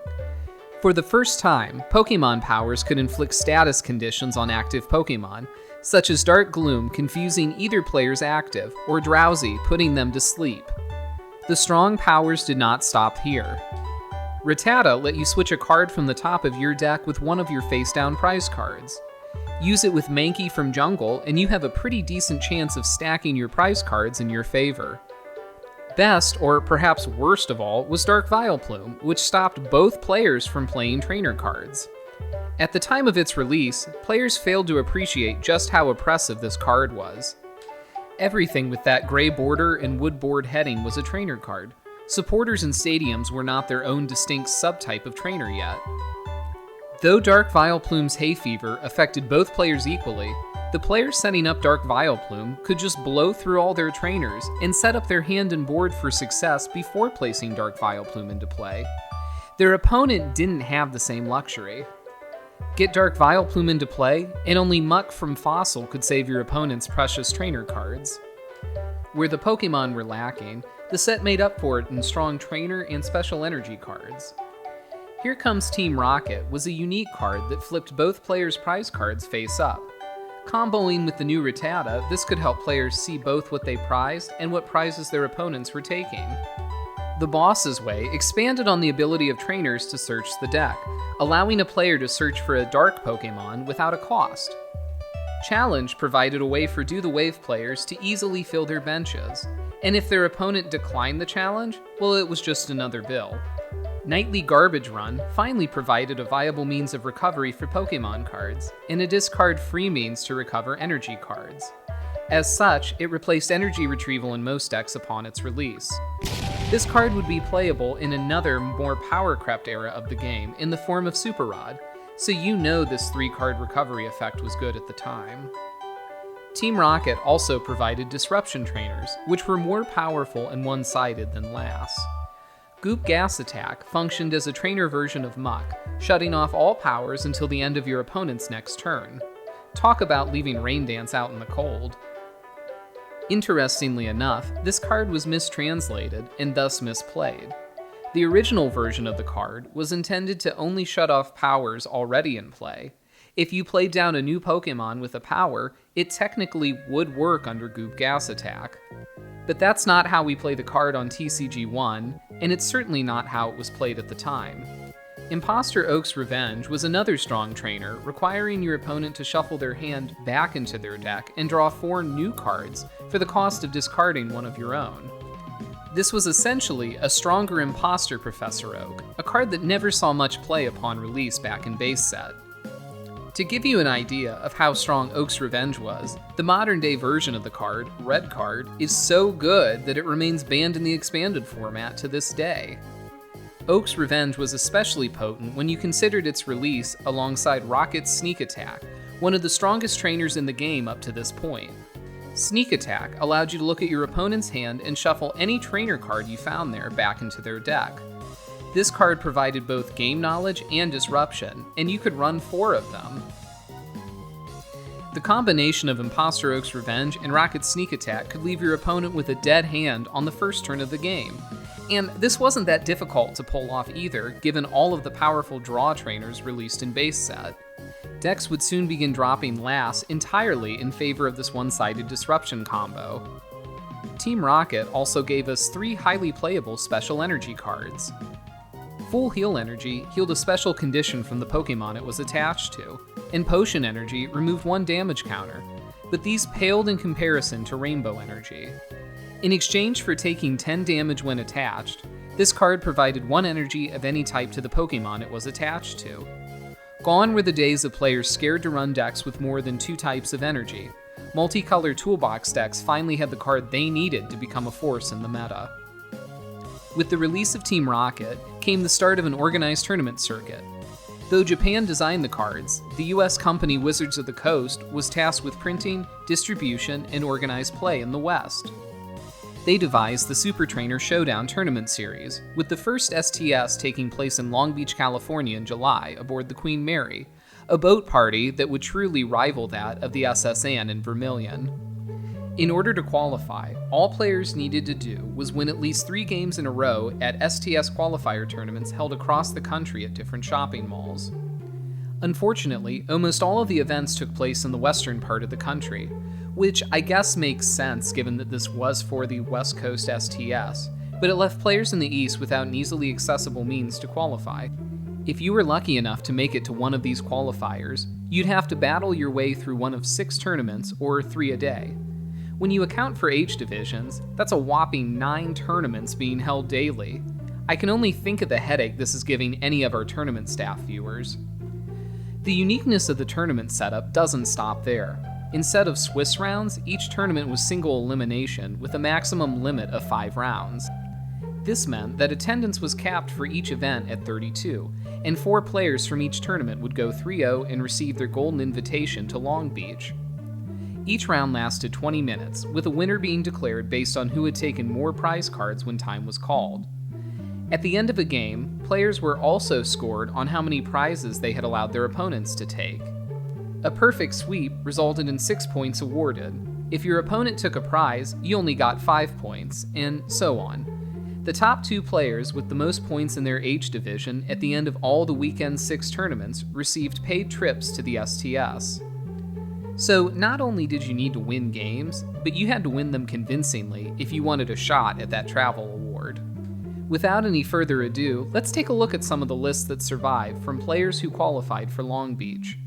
For the first time, Pokemon powers could inflict status conditions on active Pokemon, such as Dark Gloom confusing either player's active, or Drowsy putting them to sleep. The strong powers did not stop here. Rattata let you switch a card from the top of your deck with one of your face-down prize cards. Use it with Mankey from Jungle, and you have a pretty decent chance of stacking your prize cards in your favor. Best, or perhaps worst of all, was Dark Vileplume, which stopped both players from playing trainer cards. At the time of its release, players failed to appreciate just how oppressive this card was. Everything with that gray border and wood board heading was a trainer card. Supporters and stadiums were not their own distinct subtype of trainer yet. Though Dark Vileplume's hay fever affected both players equally, the players setting up Dark Vileplume could just blow through all their trainers and set up their hand and board for success before placing Dark Vileplume into play. Their opponent didn't have the same luxury. Get Dark Vileplume into play, and only Muck from Fossil could save your opponent's precious trainer cards. Where the Pokemon were lacking, the set made up for it in strong trainer and special energy cards. Here Comes Team Rocket was a unique card that flipped both players' prize cards face up. Comboing with the new Rattata, this could help players see both what they prized and what prizes their opponents were taking. The Boss's Way expanded on the ability of trainers to search the deck, allowing a player to search for a dark Pokemon without a cost. Challenge provided a way for Do the Wave players to easily fill their benches, and if their opponent declined the challenge, well, it was just another bill. Nightly Garbage Run finally provided a viable means of recovery for Pokemon cards, and a discard-free means to recover energy cards. As such, it replaced energy retrieval in most decks upon its release. This card would be playable in another, more power-crept era of the game in the form of Super Rod, so you know this 3-card recovery effect was good at the time. Team Rocket also provided Disruption Trainers, which were more powerful and one-sided than Lass. Goop Gas Attack functioned as a trainer version of Muck, shutting off all powers until the end of your opponent's next turn. Talk about leaving Rain Dance out in the cold. Interestingly enough, this card was mistranslated and thus misplayed. The original version of the card was intended to only shut off powers already in play. If you played down a new Pokemon with a power, it technically would work under Goop Gas Attack. But that's not how we play the card on TCG1, and it's certainly not how it was played at the time. Imposter Oak's Revenge was another strong trainer, requiring your opponent to shuffle their hand back into their deck and draw 4 new cards for the cost of discarding one of your own. This was essentially a stronger Imposter Professor Oak, a card that never saw much play upon release back in base set. To give you an idea of how strong Oak's Revenge was, the modern-day version of the card, Red Card, is so good that it remains banned in the expanded format to this day. Oak's Revenge was especially potent when you considered its release alongside Rocket's Sneak Attack, one of the strongest trainers in the game up to this point. Sneak Attack allowed you to look at your opponent's hand and shuffle any trainer card you found there back into their deck. This card provided both game knowledge and disruption, and you could run 4 of them. The combination of Imposter Oak's Revenge and Rocket's Sneak Attack could leave your opponent with a dead hand on the first turn of the game. And this wasn't that difficult to pull off either, given all of the powerful draw trainers released in base set. Decks would soon begin dropping Lass entirely in favor of this one-sided disruption combo. Team Rocket also gave us 3 highly playable special energy cards. Full Heal Energy healed a special condition from the Pokemon it was attached to, and Potion Energy removed 1 damage counter, but these paled in comparison to Rainbow Energy. In exchange for taking 10 damage when attached, this card provided 1 energy of any type to the Pokemon it was attached to. Gone were the days of players scared to run decks with more than 2 types of energy. Multicolor Toolbox decks finally had the card they needed to become a force in the meta. With the release of Team Rocket came the start of an organized tournament circuit. Though Japan designed the cards, the US company Wizards of the Coast was tasked with printing, distribution, and organized play in the West. They devised the Super Trainer Showdown Tournament Series, with the first STS taking place in Long Beach, California in July aboard the Queen Mary, a boat party that would truly rival that of the SS Anne in Vermilion. In order to qualify, all players needed to do was win at least 3 games in a row at STS qualifier tournaments held across the country at different shopping malls. Unfortunately, almost all of the events took place in the western part of the country, which I guess makes sense given that this was for the West Coast STS, but it left players in the East without an easily accessible means to qualify. If you were lucky enough to make it to one of these qualifiers, you'd have to battle your way through one of 6 tournaments, or 3 a day. When you account for age divisions, that's a whopping 9 tournaments being held daily. I can only think of the headache this is giving any of our tournament staff viewers. The uniqueness of the tournament setup doesn't stop there. Instead of Swiss rounds, each tournament was single elimination with a maximum limit of 5 rounds. This meant that attendance was capped for each event at 32, and 4 players from each tournament would go 3-0 and receive their golden invitation to Long Beach. Each round lasted 20 minutes, with a winner being declared based on who had taken more prize cards when time was called. At the end of a game, players were also scored on how many prizes they had allowed their opponents to take. A perfect sweep resulted in 6 points awarded. If your opponent took a prize, you only got 5 points, and so on. The top 2 players with the most points in their age division at the end of all the weekend's 6 tournaments received paid trips to the STS. So not only did you need to win games, but you had to win them convincingly if you wanted a shot at that travel award. Without any further ado, let's take a look at some of the lists that survived from players who qualified for Long Beach.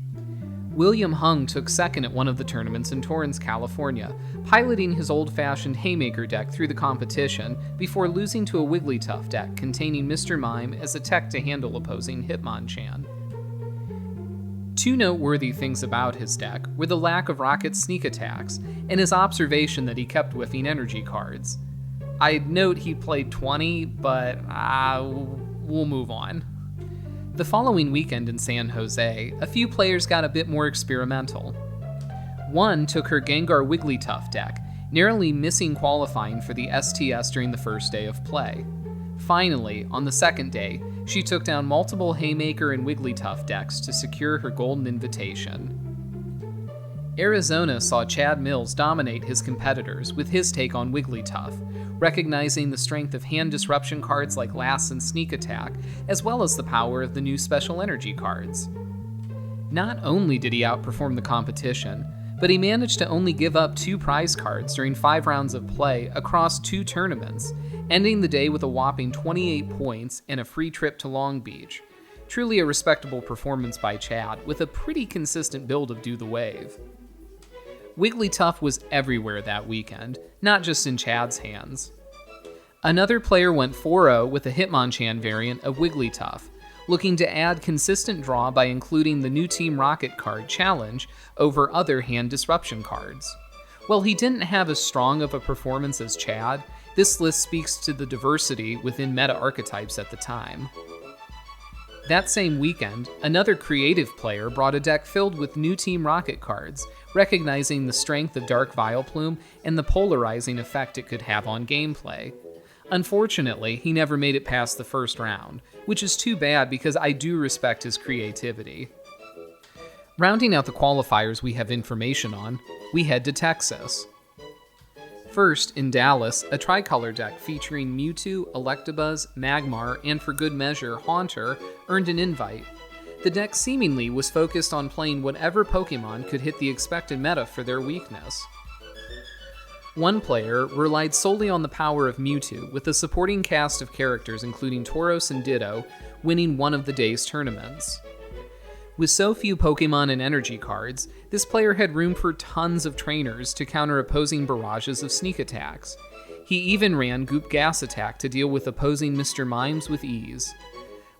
William Hung took second at one of the tournaments in Torrance, California, piloting his old-fashioned Haymaker deck through the competition before losing to a Wigglytuff deck containing Mr. Mime as a tech to handle opposing Hitmonchan. 2 noteworthy things about his deck were the lack of rocket sneak attacks and his observation that he kept whiffing energy cards. I'd note he played 20, but we'll move on. The following weekend in San Jose, a few players got a bit more experimental. One took her Gengar Wigglytuff deck, narrowly missing qualifying for the STS during the first day of play. Finally, on the second day, she took down multiple Haymaker and Wigglytuff decks to secure her golden invitation. Arizona saw Chad Mills dominate his competitors with his take on Wigglytuff, recognizing the strength of hand disruption cards like Lass and Sneak Attack, as well as the power of the new special energy cards. Not only did he outperform the competition, but he managed to only give up 2 prize cards during 5 rounds of play across 2 tournaments, ending the day with a whopping 28 points and a free trip to Long Beach. Truly a respectable performance by Chad, with a pretty consistent build of Do the Wave. Wigglytuff was everywhere that weekend, not just in Chad's hands. Another player went 4-0 with a Hitmonchan variant of Wigglytuff, looking to add consistent draw by including the new Team Rocket card Challenge over other hand disruption cards. While he didn't have as strong of a performance as Chad, this list speaks to the diversity within meta archetypes at the time. That same weekend, another creative player brought a deck filled with new Team Rocket cards, recognizing the strength of Dark Vileplume and the polarizing effect it could have on gameplay. Unfortunately, he never made it past the first round, which is too bad because I do respect his creativity. Rounding out the qualifiers we have information on, we head to Texas. First, in Dallas, a tricolor deck featuring Mewtwo, Electabuzz, Magmar, and for good measure, Haunter, earned an invite. The deck seemingly was focused on playing whatever Pokemon could hit the expected meta for their weakness. One player relied solely on the power of Mewtwo, with a supporting cast of characters including Tauros and Ditto, winning one of the day's tournaments. With so few Pokemon and energy cards, this player had room for tons of trainers to counter opposing barrages of sneak attacks. He even ran Goop Gas Attack to deal with opposing Mr. Mimes with ease.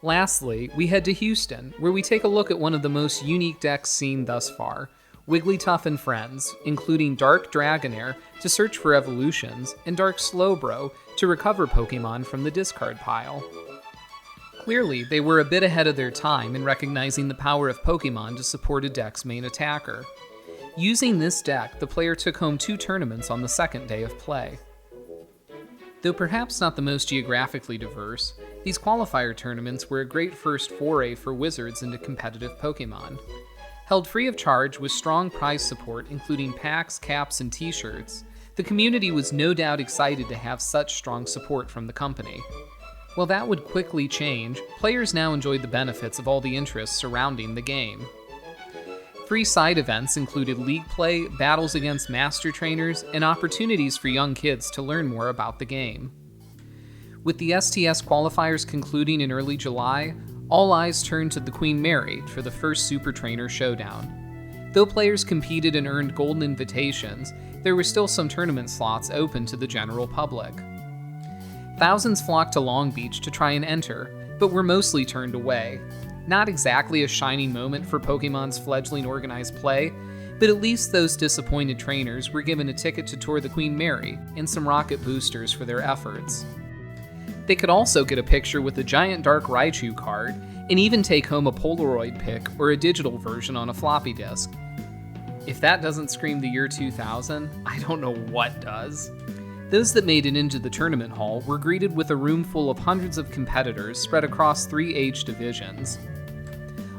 Lastly, we head to Houston, where we take a look at one of the most unique decks seen thus far, Wigglytuff and Friends, including Dark Dragonair to search for evolutions, and Dark Slowbro to recover Pokemon from the discard pile. Clearly, they were a bit ahead of their time in recognizing the power of Pokemon to support a deck's main attacker. Using this deck, the player took home 2 tournaments on the second day of play. Though perhaps not the most geographically diverse, these qualifier tournaments were a great first foray for Wizards into competitive Pokemon. Held free of charge with strong prize support including packs, caps, and t-shirts, the community was no doubt excited to have such strong support from the company. While that would quickly change, players now enjoyed the benefits of all the interests surrounding the game. Free side events included league play, battles against master trainers, and opportunities for young kids to learn more about the game. With the STS qualifiers concluding in early July, all eyes turned to the Queen Mary for the first Super Trainer Showdown. Though players competed and earned golden invitations, there were still some tournament slots open to the general public. Thousands flocked to Long Beach to try and enter, but were mostly turned away. Not exactly a shining moment for Pokemon's fledgling organized play, but at least those disappointed trainers were given a ticket to tour the Queen Mary and some rocket boosters for their efforts. They could also get a picture with a giant Dark Raichu card, and even take home a Polaroid pic or a digital version on a floppy disk. If that doesn't scream the year 2000, I don't know what does. Those that made it into the tournament hall were greeted with a room full of hundreds of competitors spread across 3 age divisions.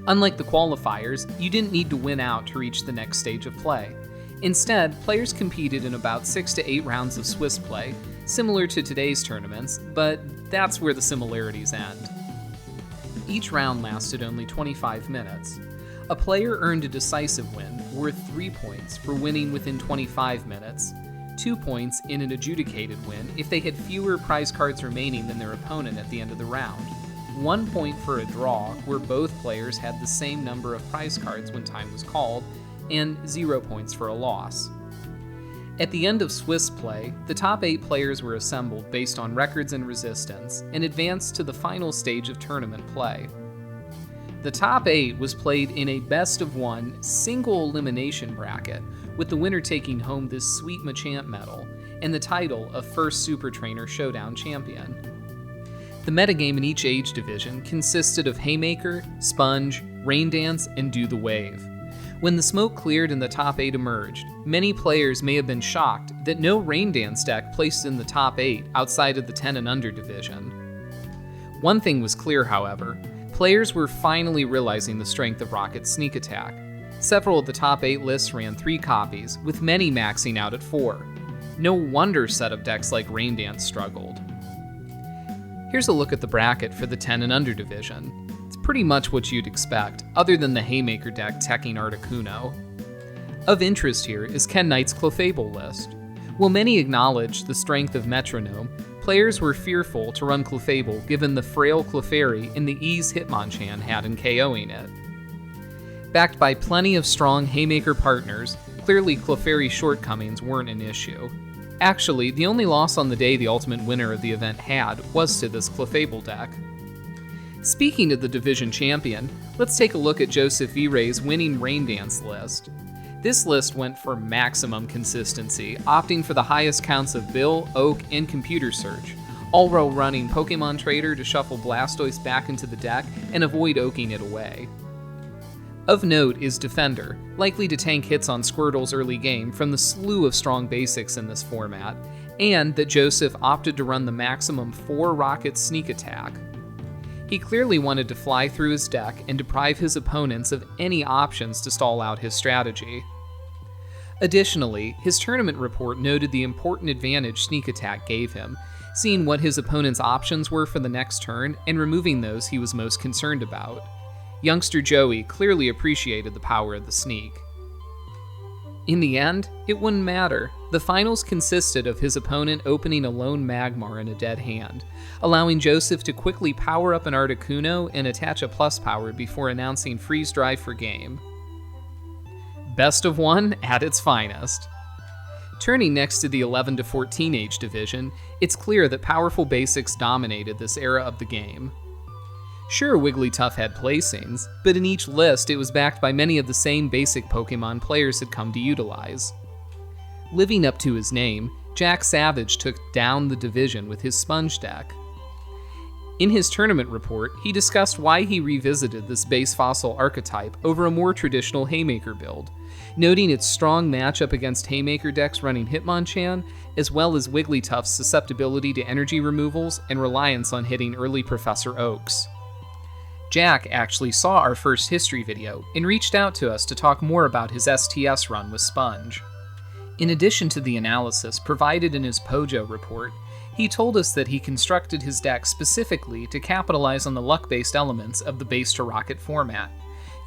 Unlike the qualifiers, you didn't need to win out to reach the next stage of play. Instead, players competed in about 6 to 8 rounds of Swiss play, similar to today's tournaments, but that's where the similarities end. Each round lasted only 25 minutes. A player earned a decisive win, worth 3 points for winning within 25 minutes, 2 points in an adjudicated win if they had fewer prize cards remaining than their opponent at the end of the round, 1 point for a draw where both players had the same number of prize cards when time was called, and 0 points for a loss. At the end of Swiss play, the top 8 players were assembled based on records and resistance, and advanced to the final stage of tournament play. The top 8 was played in a best-of-1 single elimination bracket, with the winner taking home this sweet Machamp medal and the title of first Super Trainer Showdown champion. The metagame in each age division consisted of Haymaker, Sponge, Rain Dance, and Do the Wave. When the smoke cleared and the top 8 emerged, many players may have been shocked that no Rain Dance deck placed in the top 8 outside of the 10 and under division. One thing was clear, however, players were finally realizing the strength of Rocket's sneak attack. Several of the top 8 lists ran 3 copies, with many maxing out at 4. No wonder setup decks like Rain Dance struggled. Here's a look at the bracket for the 10 and under division. It's pretty much what you'd expect, other than the Haymaker deck teching Articuno. Of interest here is Ken Knight's Clefable list. While many acknowledged the strength of Metronome, players were fearful to run Clefable given the frail Clefairy and the ease Hitmonchan had in KOing it. Backed by plenty of strong Haymaker partners, clearly Clefairy's shortcomings weren't an issue. Actually, the only loss on the day the ultimate winner of the event had was to this Clefable deck. Speaking of the division champion, let's take a look at Joseph Viray's winning Rain Dance list. This list went for maximum consistency, opting for the highest counts of Bill, Oak, and Computer Search, all while running Pokemon Trader to shuffle Blastoise back into the deck and avoid oaking it away. Of note is Defender, likely to tank hits on Squirtle's early game from the slew of strong basics in this format, and that Joseph opted to run the maximum 4 Rocket sneak attack. He clearly wanted to fly through his deck and deprive his opponents of any options to stall out his strategy. Additionally, his tournament report noted the important advantage sneak attack gave him, seeing what his opponent's options were for the next turn and removing those he was most concerned about. Youngster Joey clearly appreciated the power of the sneak. In the end, it wouldn't matter. The finals consisted of his opponent opening a lone Magmar in a dead hand, allowing Joseph to quickly power up an Articuno and attach a plus power before announcing freeze drive for game. Best of 1 at its finest. Turning next to the 11 to 14 age division, it's clear that powerful basics dominated this era of the game. Sure, Wigglytuff had placings, but in each list it was backed by many of the same basic Pokemon players had come to utilize. Living up to his name, Jack Savage took down the division with his Sponge deck. In his tournament report, he discussed why he revisited this base fossil archetype over a more traditional Haymaker build, noting its strong matchup against Haymaker decks running Hitmonchan, as well as Wigglytuff's susceptibility to energy removals and reliance on hitting early Professor Oaks. Jack actually saw our first history video and reached out to us to talk more about his STS run with Sponge. In addition to the analysis provided in his Pojo report, he told us that he constructed his deck specifically to capitalize on the luck-based elements of the base-to-rocket format,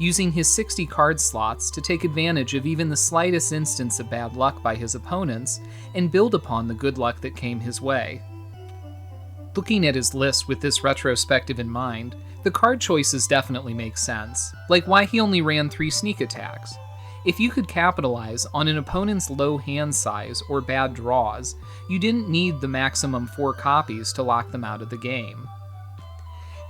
using his 60 card slots to take advantage of even the slightest instance of bad luck by his opponents and build upon the good luck that came his way. Looking at his list with this retrospective in mind, the card choices definitely make sense, like why he only ran 3 sneak attacks. If you could capitalize on an opponent's low hand size or bad draws, you didn't need the maximum 4 copies to lock them out of the game.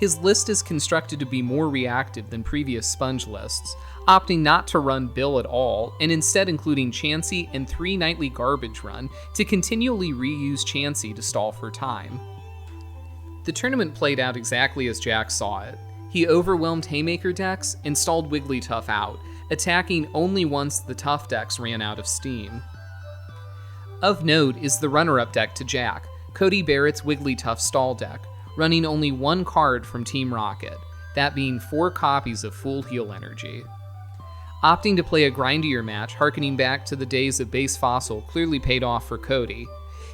His list is constructed to be more reactive than previous Sponge lists, opting not to run Bill at all and instead including Chansey and 3 nightly garbage run to continually reuse Chansey to stall for time. The tournament played out exactly as Jack saw it. He overwhelmed Haymaker decks and stalled Wigglytuff out, attacking only once the tough decks ran out of steam. Of note is the runner-up deck to Jack, Cody Barrett's Wigglytuff stall deck, running only 1 card from Team Rocket, that being 4 copies of Full Heal Energy. Opting to play a grindier match harkening back to the days of Base Fossil clearly paid off for Cody.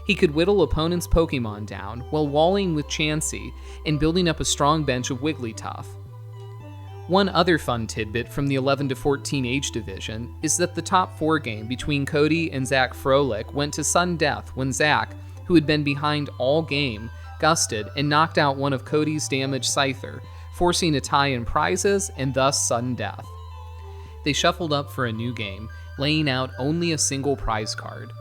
He could whittle opponents' Pokemon down while walling with Chansey and building up a strong bench of Wigglytuff. One other fun tidbit from the 11 to 14 age division is that the top 4 game between Cody and Zach Froelich went to sudden death when Zach, who had been behind all game, gusted and knocked out one of Cody's damaged Scyther, forcing a tie in prizes and thus sudden death. They shuffled up for a new game, laying out only a single prize card.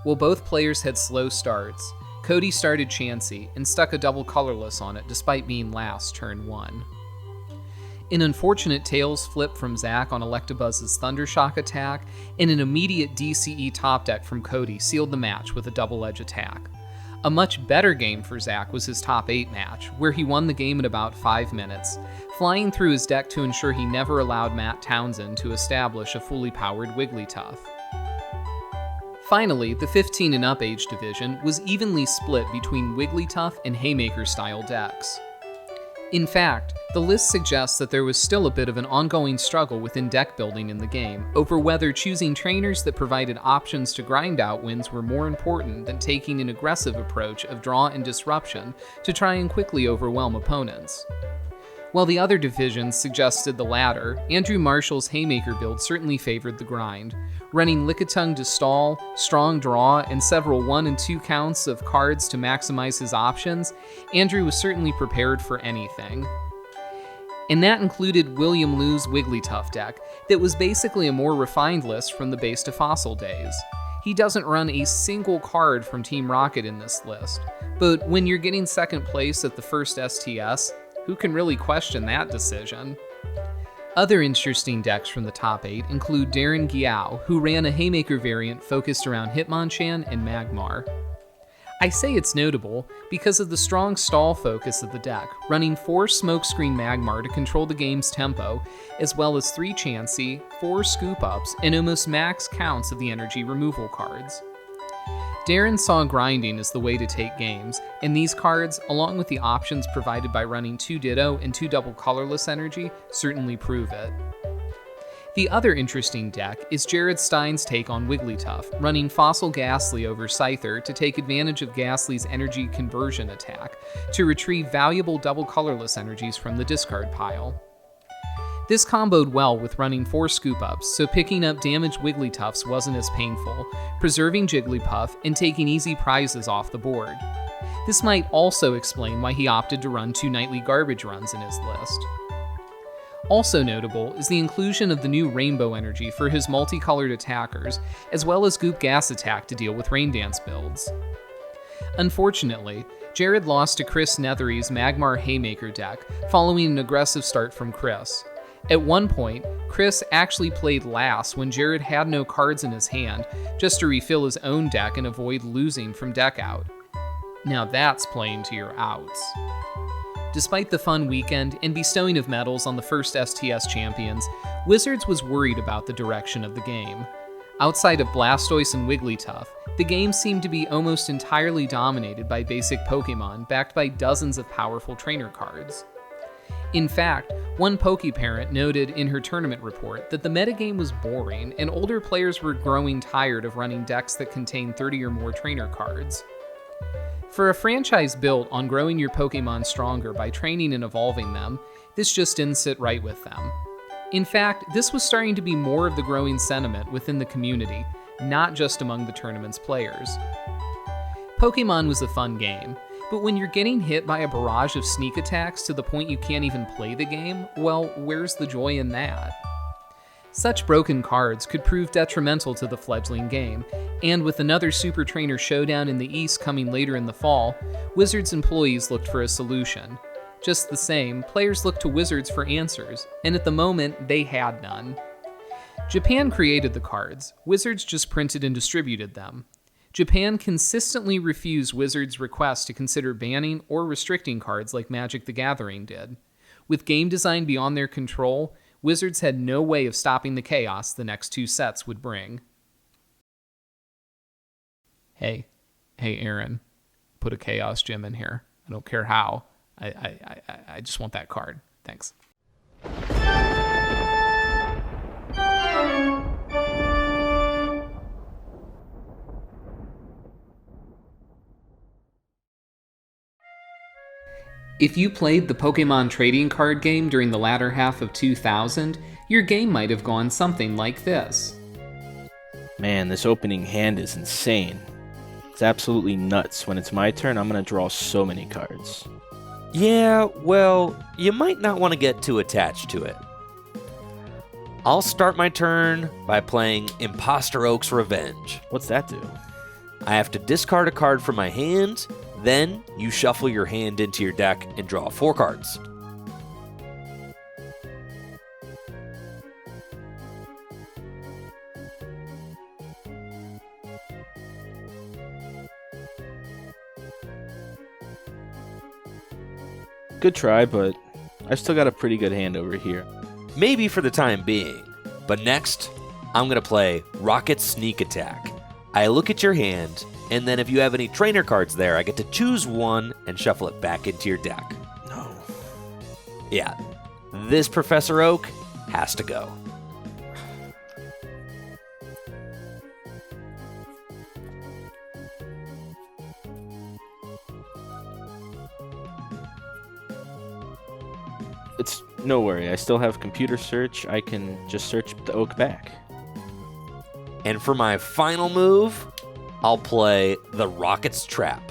While both players had slow starts, Cody started Chansey and stuck a double colorless on it despite being last turn 1. An unfortunate Tails flip from Zach on Electabuzz's Thundershock attack, and an immediate DCE top deck from Cody sealed the match with a double-edge attack. A much better game for Zach was his top 8 match, where he won the game in about 5 minutes, flying through his deck to ensure he never allowed Matt Townsend to establish a fully powered Wigglytuff. Finally, the 15 and up age division was evenly split between Wigglytuff and Haymaker-style decks. In fact, the list suggests that there was still a bit of an ongoing struggle within deck building in the game over whether choosing trainers that provided options to grind out wins were more important than taking an aggressive approach of draw and disruption to try and quickly overwhelm opponents. While the other divisions suggested the latter, Andrew Marshall's Haymaker build certainly favored the grind, running Lickitung to stall, strong draw, and several 1 and 2 counts of cards to maximize his options. Andrew was certainly prepared for anything. And that included William Liu's Wigglytuff deck that was basically a more refined list from the Base to Fossil days. He doesn't run a single card from Team Rocket in this list, but when you're getting second place at the first STS, who can really question that decision? Other interesting decks from the top 8 include Darren Giao, who ran a Haymaker variant focused around Hitmonchan and Magmar. I say it's notable because of the strong stall focus of the deck, running 4 Smokescreen Magmar to control the game's tempo, as well as 3 Chansey, 4 Scoop Ups, and almost max counts of the energy removal cards. Darren saw grinding as the way to take games, and these cards, along with the options provided by running 2 Ditto and 2 double colorless energy, certainly prove it. The other interesting deck is Jared Stein's take on Wigglytuff, running Fossil Ghastly over Scyther to take advantage of Ghastly's energy conversion attack to retrieve valuable double colorless energies from the discard pile. This comboed well with running 4 Scoop Ups, so picking up damaged Wigglytuffs wasn't as painful, preserving Jigglypuff and taking easy prizes off the board. This might also explain why he opted to run 2 nightly garbage runs in his list. Also notable is the inclusion of the new Rainbow energy for his multicolored attackers, as well as Goop Gas attack to deal with Rain Dance builds. Unfortunately, Jared lost to Chris Nethery's Magmar Haymaker deck following an aggressive start from Chris. At one point, Chris actually played last when Jared had no cards in his hand, just to refill his own deck and avoid losing from deck out. Now that's playing to your outs. Despite the fun weekend and bestowing of medals on the first STS champions, Wizards was worried about the direction of the game. Outside of Blastoise and Wigglytuff, the game seemed to be almost entirely dominated by basic Pokemon backed by dozens of powerful trainer cards. In fact, one Pokeparent noted in her tournament report that the metagame was boring and older players were growing tired of running decks that contained 30 or more trainer cards. For a franchise built on growing your Pokemon stronger by training and evolving them, this just didn't sit right with them. In fact, this was starting to be more of the growing sentiment within the community, not just among the tournament's players. Pokemon was a fun game, but when you're getting hit by a barrage of sneak attacks to the point you can't even play the game, well, where's the joy in that? Such broken cards could prove detrimental to the fledgling game, and with another Super Trainer Showdown in the East coming later in the fall, Wizards employees looked for a solution. Just the same, players looked to Wizards for answers, and at the moment, they had none. Japan created the cards, Wizards just printed and distributed them. Japan consistently refused Wizards' requests to consider banning or restricting cards like Magic the Gathering did. With game design beyond their control, Wizards had no way of stopping the chaos the next two sets would bring. Hey, Aaron, put a Chaos Gem in here. I don't care how. I just want that card. Thanks. If you played the Pokemon trading card game during the latter half of 2000, your game might have gone something like this. Man, this opening hand is insane. It's absolutely nuts. When it's my turn, I'm going to draw so many cards. Yeah, well, you might not want to get too attached to it. I'll start my turn by playing Imposter Oak's Revenge. What's that do? I have to discard a card from my hand, then you shuffle your hand into your deck and draw 4 cards. Good try, but I've still got a pretty good hand over here. Maybe for the time being, but next, I'm going to play Rocket Sneak Attack. I look at your hand, and then if you have any trainer cards there, I get to choose one and shuffle it back into your deck. No. Yeah, this Professor Oak has to go. It's no worry. I still have computer search. I can just search the oak back. And for my final move, I'll play the Rocket's Trap.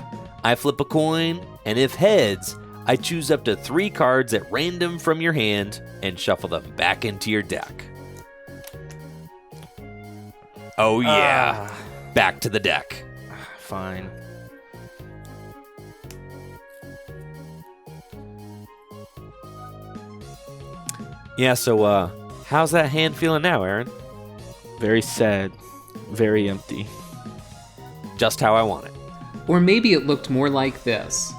I flip a coin, and if heads, I choose up to 3 cards at random from your hand and shuffle them back into your deck. Oh yeah, back to the deck. Fine. Yeah, so how's that hand feeling now, Aaron? Very sad. Very empty. Just how I want it. Or maybe it looked more like this.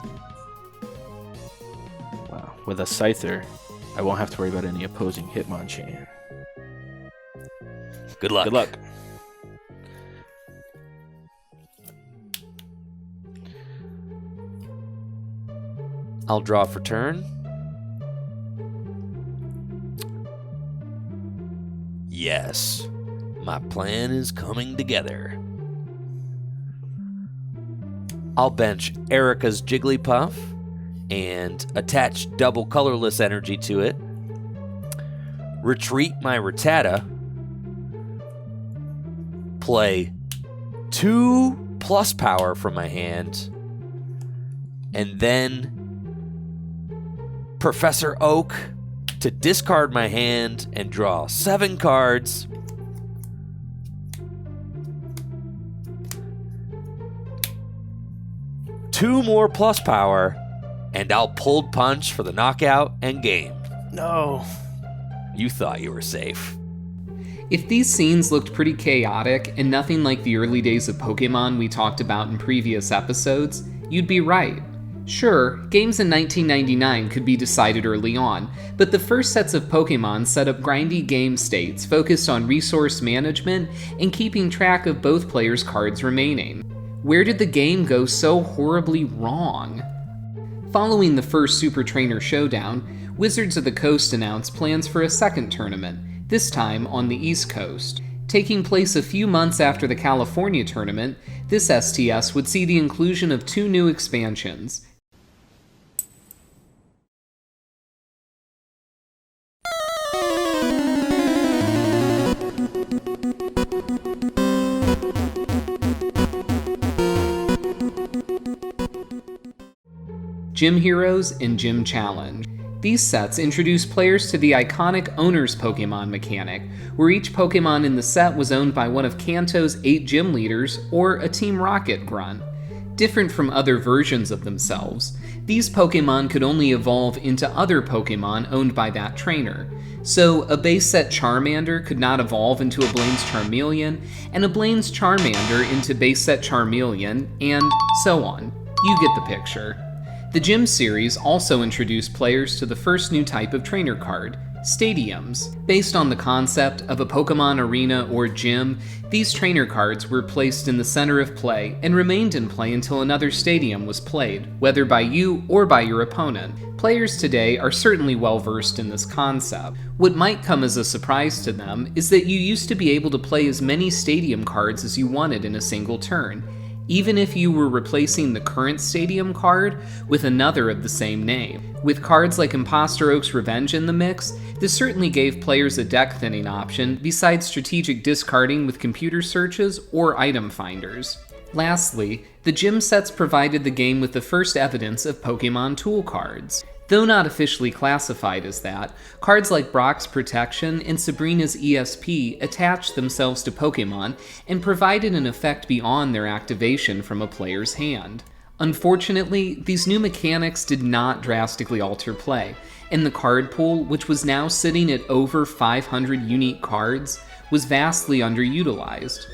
Wow. With a Scyther, I won't have to worry about any opposing Hitmonchan. Good luck. Good luck. I'll draw for turn. Yes, my plan is coming together. I'll bench Erica's Jigglypuff and attach double colorless energy to it. Retreat my Rattata. Play 2 plus power from my hand. And then Professor Oak to discard my hand and draw 7 cards. Two more plus power, and I'll pulled punch for the knockout and game. No. You thought you were safe. If these scenes looked pretty chaotic and nothing like the early days of Pokemon we talked about in previous episodes, you'd be right. Sure, games in 1999 could be decided early on, but the first sets of Pokemon set up grindy game states focused on resource management and keeping track of both players' cards remaining. Where did the game go so horribly wrong? Following the first Super Trainer Showdown, Wizards of the Coast announced plans for a second tournament, this time on the East Coast. Taking place a few months after the California tournament, this STS would see the inclusion of 2 new expansions. Gym Heroes and Gym Challenge. These sets introduce players to the iconic Owner's Pokemon mechanic, where each Pokemon in the set was owned by one of Kanto's 8 gym leaders or a Team Rocket grunt. Different from other versions of themselves, these Pokemon could only evolve into other Pokemon owned by that trainer. So a base set Charmander could not evolve into a Blaine's Charmeleon, and a Blaine's Charmander into base set Charmeleon, and so on. You get the picture. The Gym series also introduced players to the first new type of trainer card, Stadiums. Based on the concept of a Pokemon arena or gym, these trainer cards were placed in the center of play and remained in play until another stadium was played, whether by you or by your opponent. Players today are certainly well versed in this concept. What might come as a surprise to them is that you used to be able to play as many stadium cards as you wanted in a single turn, even if you were replacing the current stadium card with another of the same name. With cards like Imposter Oak's Revenge in the mix, this certainly gave players a deck thinning option besides strategic discarding with computer searches or item finders. Lastly, the gym sets provided the game with the first evidence of Pokemon tool cards. Though not officially classified as that, cards like Brock's Protection and Sabrina's ESP attached themselves to Pokemon and provided an effect beyond their activation from a player's hand. Unfortunately, these new mechanics did not drastically alter play, and the card pool, which was now sitting at over 500 unique cards, was vastly underutilized.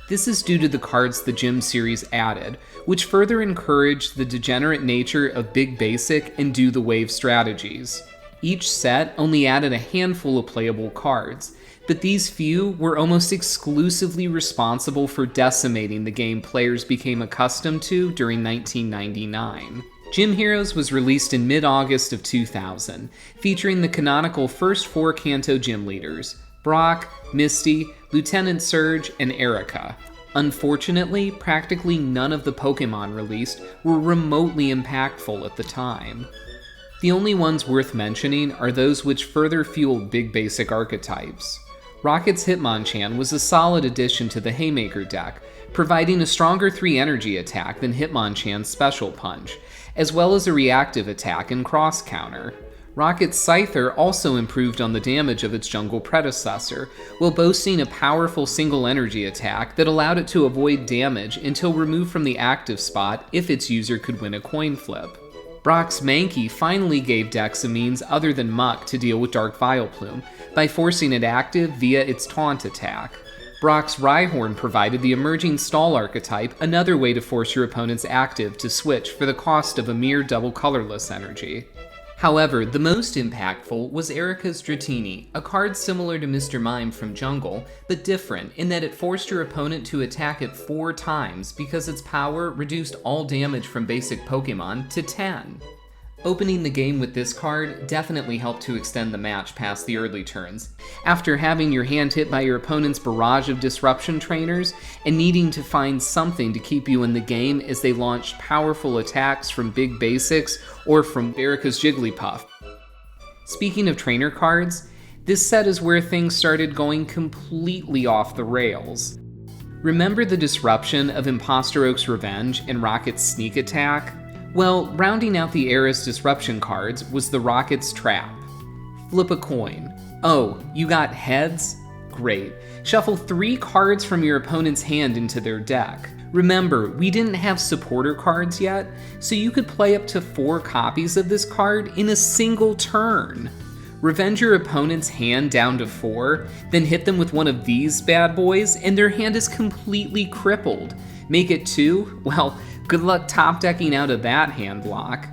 This is due to the cards the Gym series added, which further encouraged the degenerate nature of big basic and do the wave strategies. Each set only added a handful of playable cards, but these few were almost exclusively responsible for decimating the game players became accustomed to during 1999. Gym Heroes was released in mid-August of 2000, featuring the canonical first 4 Kanto gym leaders, Brock, Misty, Lieutenant Surge, and Erica. Unfortunately, practically none of the Pokemon released were remotely impactful at the time. The only ones worth mentioning are those which further fueled big basic archetypes. Rocket's Hitmonchan was a solid addition to the Haymaker deck, providing a stronger 3 energy attack than Hitmonchan's Special Punch, as well as a reactive attack and cross counter. Rocket's Scyther also improved on the damage of its jungle predecessor, while boasting a powerful single energy attack that allowed it to avoid damage until removed from the active spot if its user could win a coin flip. Brock's Mankey finally gave decks a means other than Muck to deal with Dark Vileplume, by forcing it active via its taunt attack. Brock's Rhyhorn provided the emerging Stall archetype another way to force your opponent's active to switch for the cost of a mere double colorless energy. However, the most impactful was Erica's Dratini, a card similar to Mr. Mime from Jungle, but different in that it forced your opponent to attack it 4 times because its power reduced all damage from basic Pokemon to 10. Opening the game with this card definitely helped to extend the match past the early turns. After having your hand hit by your opponent's barrage of disruption trainers and needing to find something to keep you in the game as they launched powerful attacks from big basics or from Erica's Jigglypuff. Speaking of trainer cards, this set is where things started going completely off the rails. Remember the disruption of Imposter Oak's Revenge and Rocket's Sneak Attack? Well, rounding out the era's disruption cards was the Rocket's Trap. Flip a coin. Oh, you got heads? Great. Shuffle 3 cards from your opponent's hand into their deck. Remember, we didn't have supporter cards yet, so you could play up to 4 copies of this card in a single turn. Revenge your opponent's hand down to 4, then hit them with one of these bad boys, and their hand is completely crippled. Make it 2? Well, Good luck top decking out of that hand block.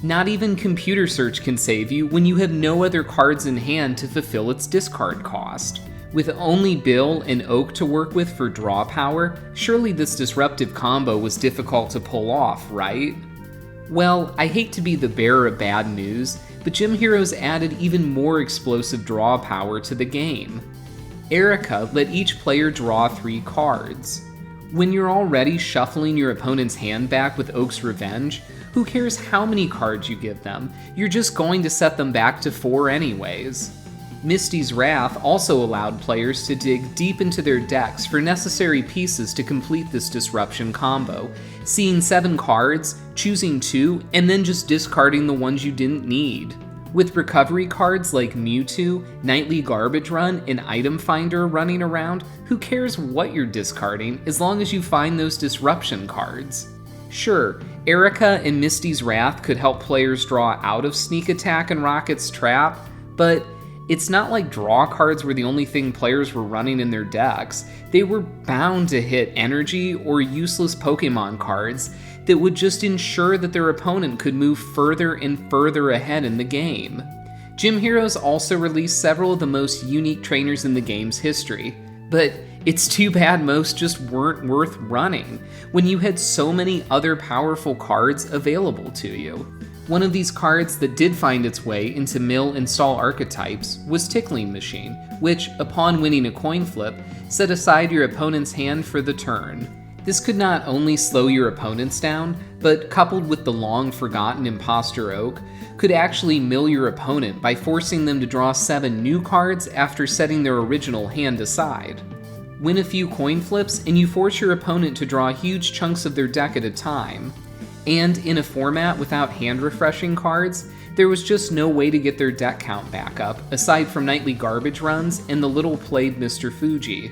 Not even computer search can save you when you have no other cards in hand to fulfill its discard cost. With only Bill and Oak to work with for draw power, surely this disruptive combo was difficult to pull off, right? Well, I hate to be the bearer of bad news, but Gym Heroes added even more explosive draw power to the game. Erica let each player draw 3 cards. When you're already shuffling your opponent's hand back with Oak's Revenge, who cares how many cards you give them? You're just going to set them back to 4 anyways. Misty's Wrath also allowed players to dig deep into their decks for necessary pieces to complete this disruption combo, seeing 7 cards, choosing 2, and then just discarding the ones you didn't need. With recovery cards like Mewtwo, Nightly Garbage Run, and Item Finder running around, who cares what you're discarding as long as you find those disruption cards? Sure, Erica and Misty's Wrath could help players draw out of Sneak Attack and Rocket's Trap, but it's not like draw cards were the only thing players were running in their decks. They were bound to hit energy or useless Pokemon cards that would just ensure that their opponent could move further and further ahead in the game. Gym Heroes also released several of the most unique trainers in the game's history, but it's too bad most just weren't worth running when you had so many other powerful cards available to you. One of these cards that did find its way into mill and stall archetypes was Tickling Machine, which, upon winning a coin flip, set aside your opponent's hand for the turn. This could not only slow your opponents down, but coupled with the long-forgotten Imposter Oak, could actually mill your opponent by forcing them to draw 7 new cards after setting their original hand aside. Win a few coin flips, and you force your opponent to draw huge chunks of their deck at a time. And in a format without hand-refreshing cards, there was just no way to get their deck count back up, aside from Nightly Garbage Runs and the little-played Mr. Fuji.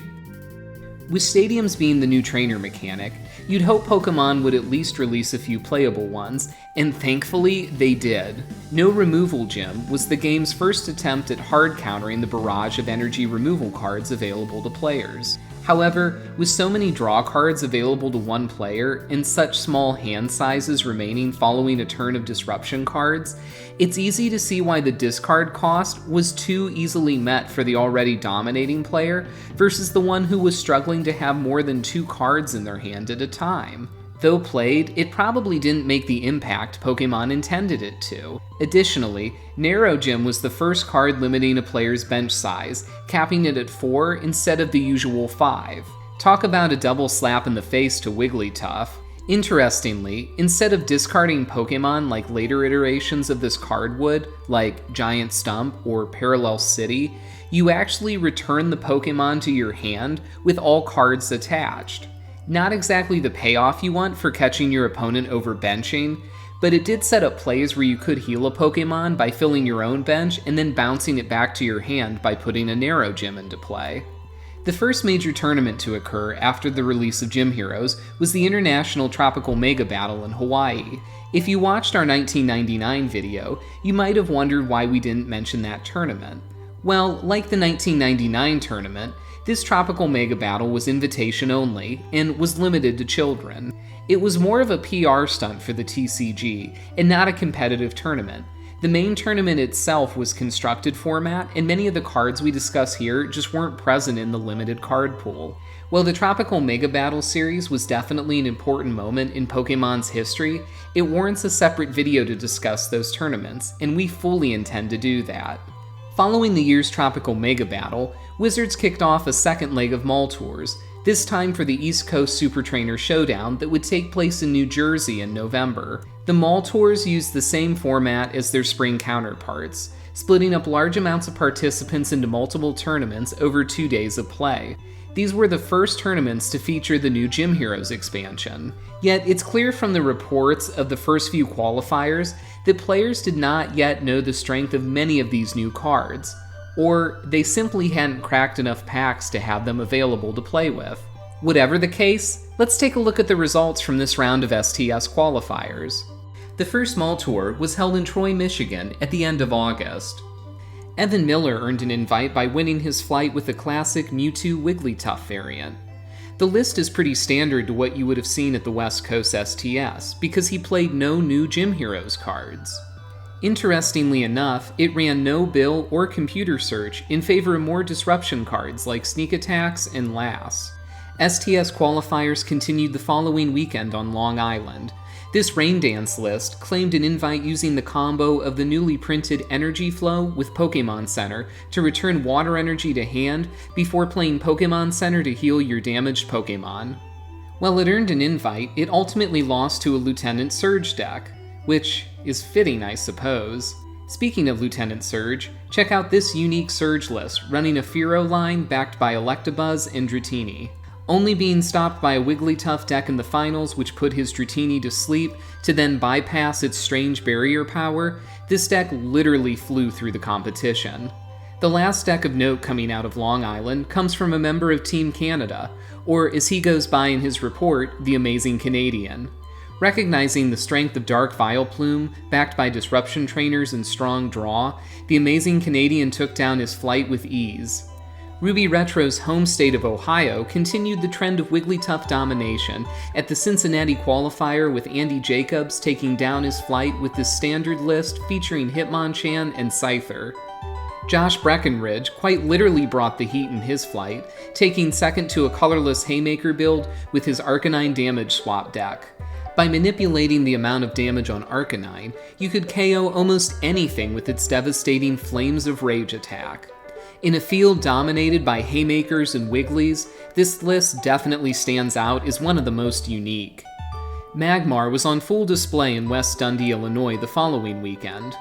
With stadiums being the new trainer mechanic, you'd hope Pokemon would at least release a few playable ones, and thankfully they did. No Removal Gym was the game's first attempt at hard countering the barrage of energy removal cards available to players. However, with so many draw cards available to one player and such small hand sizes remaining following a turn of disruption cards, it's easy to see why the discard cost was too easily met for the already dominating player versus the one who was struggling to have more than 2 cards in their hand at a time. Though played, it probably didn't make the impact Pokemon intended it to. Additionally, Narrow Gym was the first card limiting a player's bench size, capping it at 4 instead of the usual 5. Talk about a double slap in the face to Wigglytuff. Interestingly, instead of discarding Pokemon like later iterations of this card would, like Giant Stump or Parallel City, you actually return the Pokemon to your hand with all cards attached. Not exactly the payoff you want for catching your opponent over benching, but it did set up plays where you could heal a Pokemon by filling your own bench and then bouncing it back to your hand by putting a Narrow Gym into play. The first major tournament to occur after the release of Gym Heroes was the International Tropical Mega Battle in Hawaii. If you watched our 1999 video, you might have wondered why we didn't mention that tournament. Well, like the 1999 tournament, this Tropical Mega Battle was invitation only, and was limited to children. It was more of a PR stunt for the TCG, and not a competitive tournament. The main tournament itself was constructed format, and many of the cards we discuss here just weren't present in the limited card pool. While the Tropical Mega Battle series was definitely an important moment in Pokemon's history, it warrants a separate video to discuss those tournaments, and we fully intend to do that. Following the year's Tropical Mega Battle, Wizards kicked off a second leg of Mall Tours, this time for the East Coast Super Trainer Showdown that would take place in New Jersey in November. The Mall Tours used the same format as their spring counterparts, splitting up large amounts of participants into multiple tournaments over 2 days of play. These were the first tournaments to feature the new Gym Heroes expansion. Yet it's clear from the reports of the first few qualifiers that players did not yet know the strength of many of these new cards, or they simply hadn't cracked enough packs to have them available to play with. Whatever the case, let's take a look at the results from this round of STS qualifiers. The first Mall Tour was held in Troy, Michigan at the end of August. Evan Miller earned an invite by winning his flight with the classic Mewtwo Wigglytuff variant. The list is pretty standard to what you would have seen at the West Coast STS, because he played no new Gym Heroes cards. Interestingly enough, it ran no bill or computer search in favor of more disruption cards like Sneak Attacks and Lass. STS qualifiers continued the following weekend on Long Island. This Rain Dance list claimed an invite using the combo of the newly printed Energy Flow with Pokemon Center to return water energy to hand before playing Pokemon Center to heal your damaged Pokemon. While it earned an invite, it ultimately lost to a Lieutenant Surge deck, which is fitting, I suppose. Speaking of Lieutenant Surge, check out this unique Surge list running a Fearow line backed by Electabuzz and Dratini. Only being stopped by a Wigglytuff deck in the finals, which put his Dratini to sleep, to then bypass its strange barrier power, this deck literally flew through the competition. The last deck of note coming out of Long Island comes from a member of Team Canada, or as he goes by in his report, the Amazing Canadian. Recognizing the strength of Dark Vileplume, backed by Disruption Trainers and strong draw, the Amazing Canadian took down his flight with ease. Ruby Retro's home state of Ohio continued the trend of Wigglytuff domination at the Cincinnati qualifier, with Andy Jacobs taking down his flight with the standard list featuring Hitmonchan and Scyther. Josh Breckenridge quite literally brought the heat in his flight, taking second to a colorless Haymaker build with his Arcanine damage swap deck. By manipulating the amount of damage on Arcanine, you could KO almost anything with its devastating Flames of Rage attack. In a field dominated by Haymakers and Wigglies, this list definitely stands out as one of the most unique. Magmar was on full display in West Dundee, Illinois the following weekend.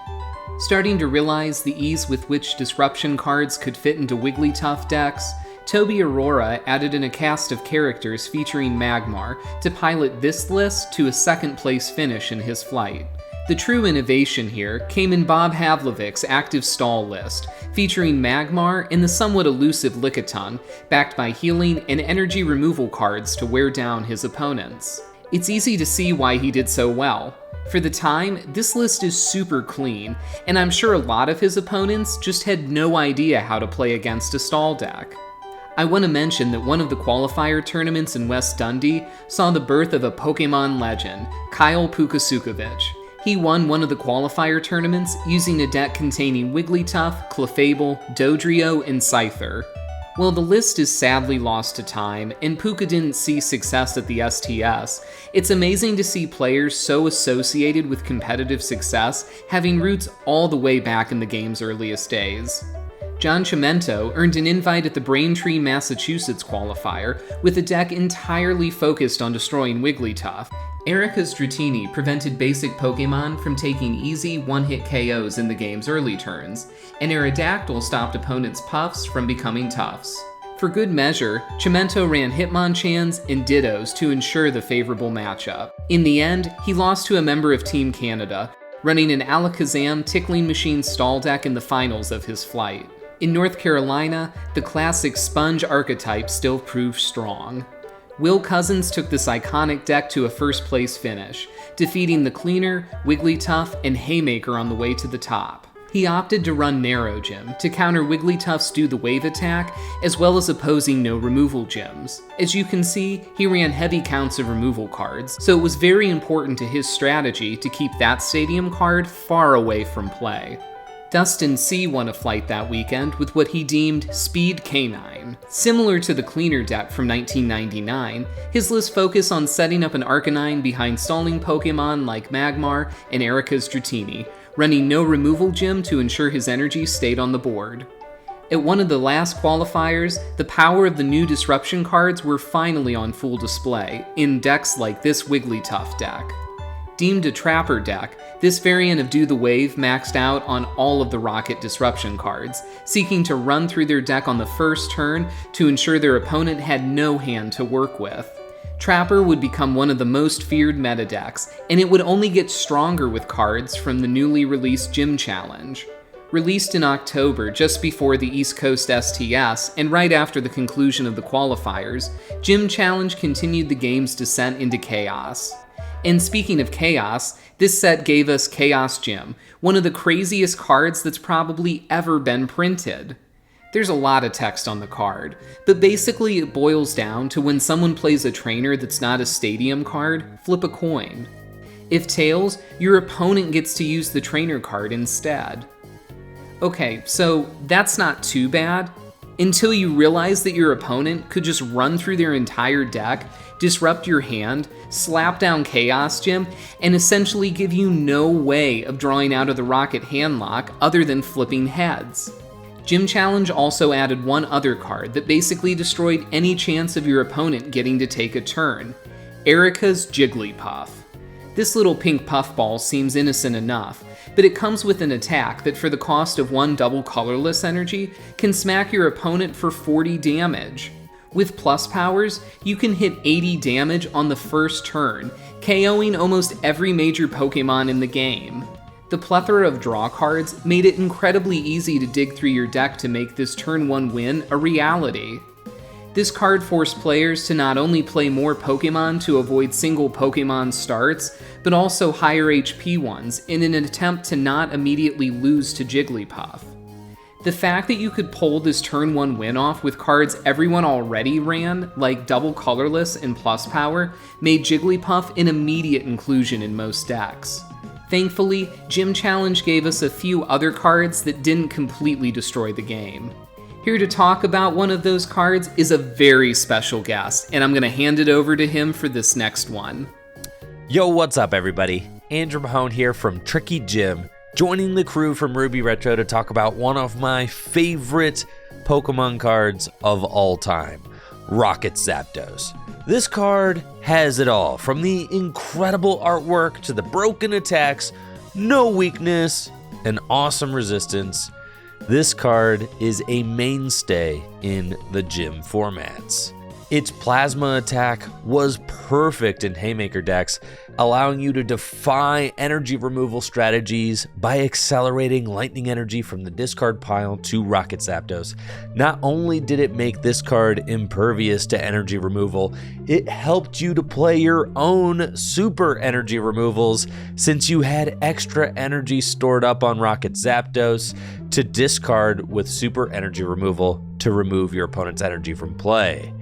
Starting to realize the ease with which disruption cards could fit into Wigglytuff decks, Toby Aurora added in a cast of characters featuring Magmar to pilot this list to a second-place finish in his flight. The true innovation here came in Bob Havlovik's active stall list, featuring Magmar and the somewhat elusive Lickitung, backed by healing and energy removal cards to wear down his opponents. It's easy to see why he did so well. For the time, this list is super clean, and I'm sure a lot of his opponents just had no idea how to play against a stall deck. I want to mention that one of the qualifier tournaments in West Dundee saw the birth of a Pokemon legend, Kyle Pukasukovich. He won one of the qualifier tournaments using a deck containing Wigglytuff, Clefable, Dodrio, and Scyther. While the list is sadly lost to time, and Puka didn't see success at the STS, it's amazing to see players so associated with competitive success having roots all the way back in the game's earliest days. John Chimento earned an invite at the Braintree, Massachusetts qualifier with a deck entirely focused on destroying Wigglytuff. Erica's Dratini prevented basic Pokemon from taking easy one-hit KOs in the game's early turns, and Aerodactyl stopped opponents' Puffs from becoming Tuffs. For good measure, Chimento ran Hitmonchans and Dittos to ensure the favorable matchup. In the end, he lost to a member of Team Canada, running an Alakazam Tickling Machine stall deck in the finals of his flight. In North Carolina, the classic Sponge archetype still proved strong. Will Cousins took this iconic deck to a first-place finish, defeating the Cleaner, Wigglytuff, and Haymaker on the way to the top. He opted to run Narrow Gym to counter Wigglytuff's Do the Wave attack, as well as opposing no removal gyms. As you can see, he ran heavy counts of removal cards, so it was very important to his strategy to keep that stadium card far away from play. Dustin C. won a flight that weekend with what he deemed Speed Canine. Similar to the Cleaner deck from 1999, his list focused on setting up an Arcanine behind stalling Pokemon like Magmar and Erica's Dratini, running no removal gym to ensure his energy stayed on the board. At one of the last qualifiers, the power of the new disruption cards were finally on full display, in decks like this Wigglytuff deck. Deemed a Trapper deck, this variant of Do the Wave maxed out on all of the Rocket disruption cards, seeking to run through their deck on the first turn to ensure their opponent had no hand to work with. Trapper would become one of the most feared meta decks, and it would only get stronger with cards from the newly released Gym Challenge. Released in October, just before the East Coast STS, and right after the conclusion of the qualifiers, Gym Challenge continued the game's descent into chaos. And speaking of chaos, this set gave us Chaos Gym, one of the craziest cards that's probably ever been printed. There's a lot of text on the card, but basically it boils down to when someone plays a trainer that's not a stadium card, flip a coin. If tails, your opponent gets to use the trainer card instead. Okay, so that's not too bad, until you realize that your opponent could just run through their entire deck, disrupt your hand, slap down Chaos Gem, and essentially give you no way of drawing out of the Rocket handlock other than flipping heads. Gym Challenge also added one other card that basically destroyed any chance of your opponent getting to take a turn, Erica's Jigglypuff. This little pink puffball seems innocent enough, but it comes with an attack that for the cost of 1 double colorless energy can smack your opponent for 40 damage. With plus powers, you can hit 80 damage on the first turn, KOing almost every major Pokemon in the game. The plethora of draw cards made it incredibly easy to dig through your deck to make this turn 1 win a reality. This card forced players to not only play more Pokemon to avoid single Pokemon starts, but also higher HP ones in an attempt to not immediately lose to Jigglypuff. The fact that you could pull this turn 1 win off with cards everyone already ran, like double colorless and plus power, made Jigglypuff an immediate inclusion in most decks. Thankfully, Gym Challenge gave us a few other cards that didn't completely destroy the game. Here to talk about one of those cards is a very special guest, and I'm going to hand it over to him for this next one. Yo, what's up, everybody? Andrew Mahone here from Tricky Gym, joining the crew from Ruby Retro to talk about one of my favorite Pokemon cards of all time, Rocket Zapdos. This card has it all, from the incredible artwork to the broken attacks, no weakness, and awesome resistance. This card is a mainstay in the gym formats. Its plasma attack was perfect in Haymaker decks, allowing you to defy energy removal strategies by accelerating lightning energy from the discard pile to Rocket Zapdos. Not only did it make this card impervious to energy removal, it helped you to play your own super energy removals since you had extra energy stored up on Rocket Zapdos to discard with super energy removal to remove your opponent's energy from play.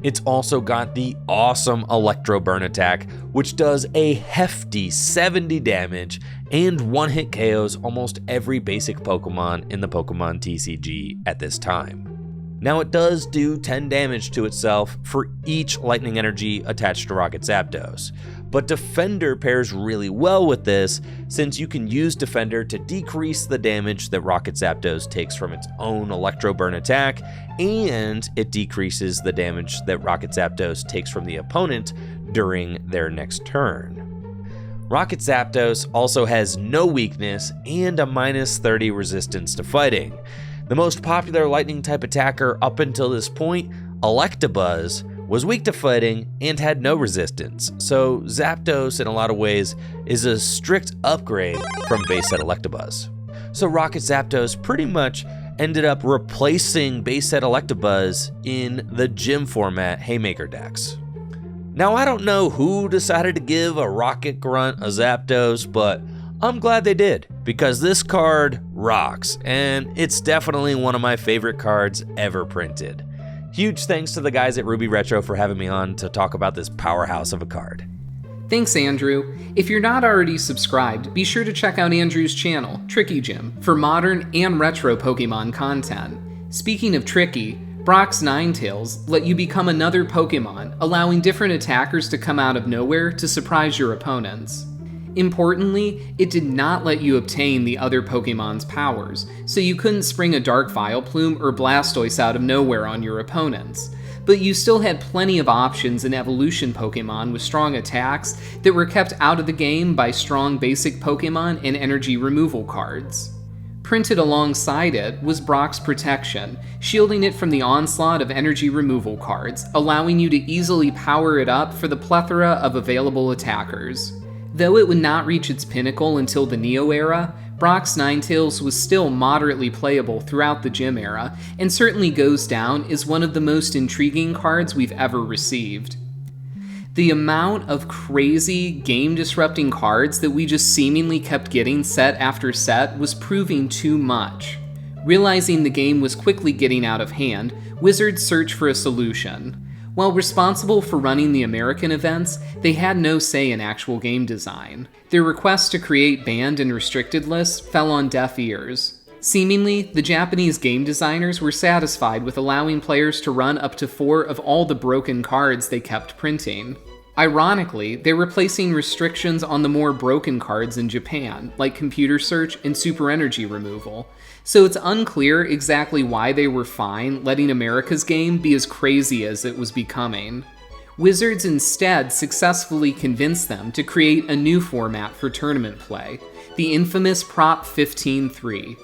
It's also got the awesome Electro Burn attack, which does a hefty 70 damage and one-hit KOs almost every basic Pokemon in the Pokemon TCG at this time. Now it does do 10 damage to itself for each lightning energy attached to Rocket Zapdos, but Defender pairs really well with this since you can use Defender to decrease the damage that Rocket Zapdos takes from its own Electro Burn attack, and it decreases the damage that Rocket Zapdos takes from the opponent during their next turn. Rocket Zapdos also has no weakness and a minus 30 resistance to fighting. The most popular lightning type attacker up until this point, Electabuzz, was weak to fighting and had no resistance, so Zapdos in a lot of ways is a strict upgrade from base set Electabuzz. So Rocket Zapdos pretty much ended up replacing base set Electabuzz in the gym format Haymaker decks. Now I don't know who decided to give a Rocket Grunt a Zapdos, but I'm glad they did, because this card rocks, and it's definitely one of my favorite cards ever printed. Huge thanks to the guys at Ruby Retro for having me on to talk about this powerhouse of a card. Thanks, Andrew. If you're not already subscribed, be sure to check out Andrew's channel, Tricky Gym, for modern and retro Pokemon content. Speaking of tricky, Brock's Ninetales let you become another Pokemon, allowing different attackers to come out of nowhere to surprise your opponents. Importantly, it did not let you obtain the other Pokemon's powers, so you couldn't spring a Dark Vileplume or Blastoise out of nowhere on your opponents. But you still had plenty of options in evolution Pokemon with strong attacks that were kept out of the game by strong basic Pokemon and energy removal cards. Printed alongside it was Brock's Protection, shielding it from the onslaught of energy removal cards, allowing you to easily power it up for the plethora of available attackers. Though it would not reach its pinnacle until the Neo era, Brock's Ninetales was still moderately playable throughout the Gym era, and certainly goes down as one of the most intriguing cards we've ever received. The amount of crazy, game-disrupting cards that we just seemingly kept getting set after set was proving too much. Realizing the game was quickly getting out of hand, Wizards searched for a solution. While responsible for running the American events, they had no say in actual game design. Their request to create banned and restricted lists fell on deaf ears. Seemingly, the Japanese game designers were satisfied with allowing players to run up to 4 of all the broken cards they kept printing. Ironically, they were placing restrictions on the more broken cards in Japan, like computer search and super energy removal, so it's unclear exactly why they were fine letting America's game be as crazy as it was becoming. Wizards instead successfully convinced them to create a new format for tournament play, the infamous Prop 15-3.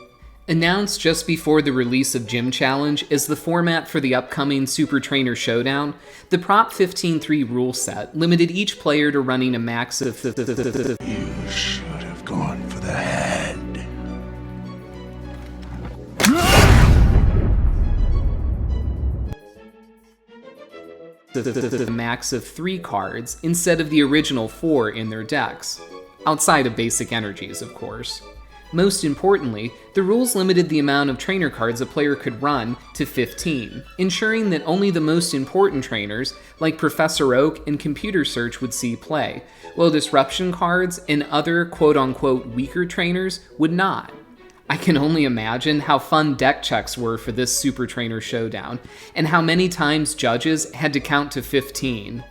Announced just before the release of Gym Challenge as the format for the upcoming Super Trainer Showdown, the Prop 15-3 rule set limited each player to running a max of You should have gone for the head. a max of 3 cards instead of the original 4 in their decks, outside of basic energies, of course. Most importantly, the rules limited the amount of trainer cards a player could run to 15, ensuring that only the most important trainers, like Professor Oak and Computer Search, would see play, while disruption cards and other quote-unquote weaker trainers would not. I can only imagine how fun deck checks were for this Super Trainer Showdown, and how many times judges had to count to 15.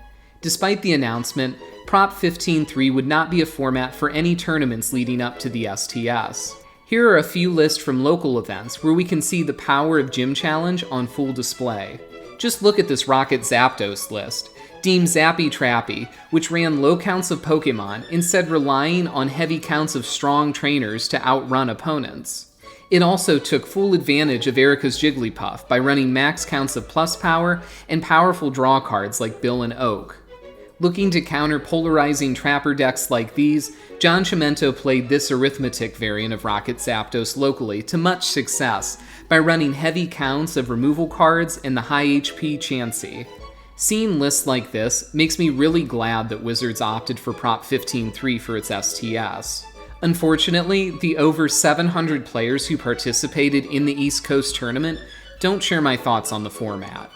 Despite the announcement, Prop 15-3 would not be a format for any tournaments leading up to the STS. Here are a few lists from local events where we can see the power of Gym Challenge on full display. Just look at this Rocket Zapdos list, deemed Zappy Trappy, which ran low counts of Pokemon, instead relying on heavy counts of strong trainers to outrun opponents. It also took full advantage of Erica's Jigglypuff by running max counts of plus power and powerful draw cards like Bill and Oak. Looking to counter polarizing trapper decks like these, John Chimento played this arithmetic variant of Rocket Zapdos locally to much success by running heavy counts of removal cards and the high HP Chansey. Seeing lists like this makes me really glad that Wizards opted for Prop 15-3 for its STS. Unfortunately, the over 700 players who participated in the East Coast tournament don't share my thoughts on the format.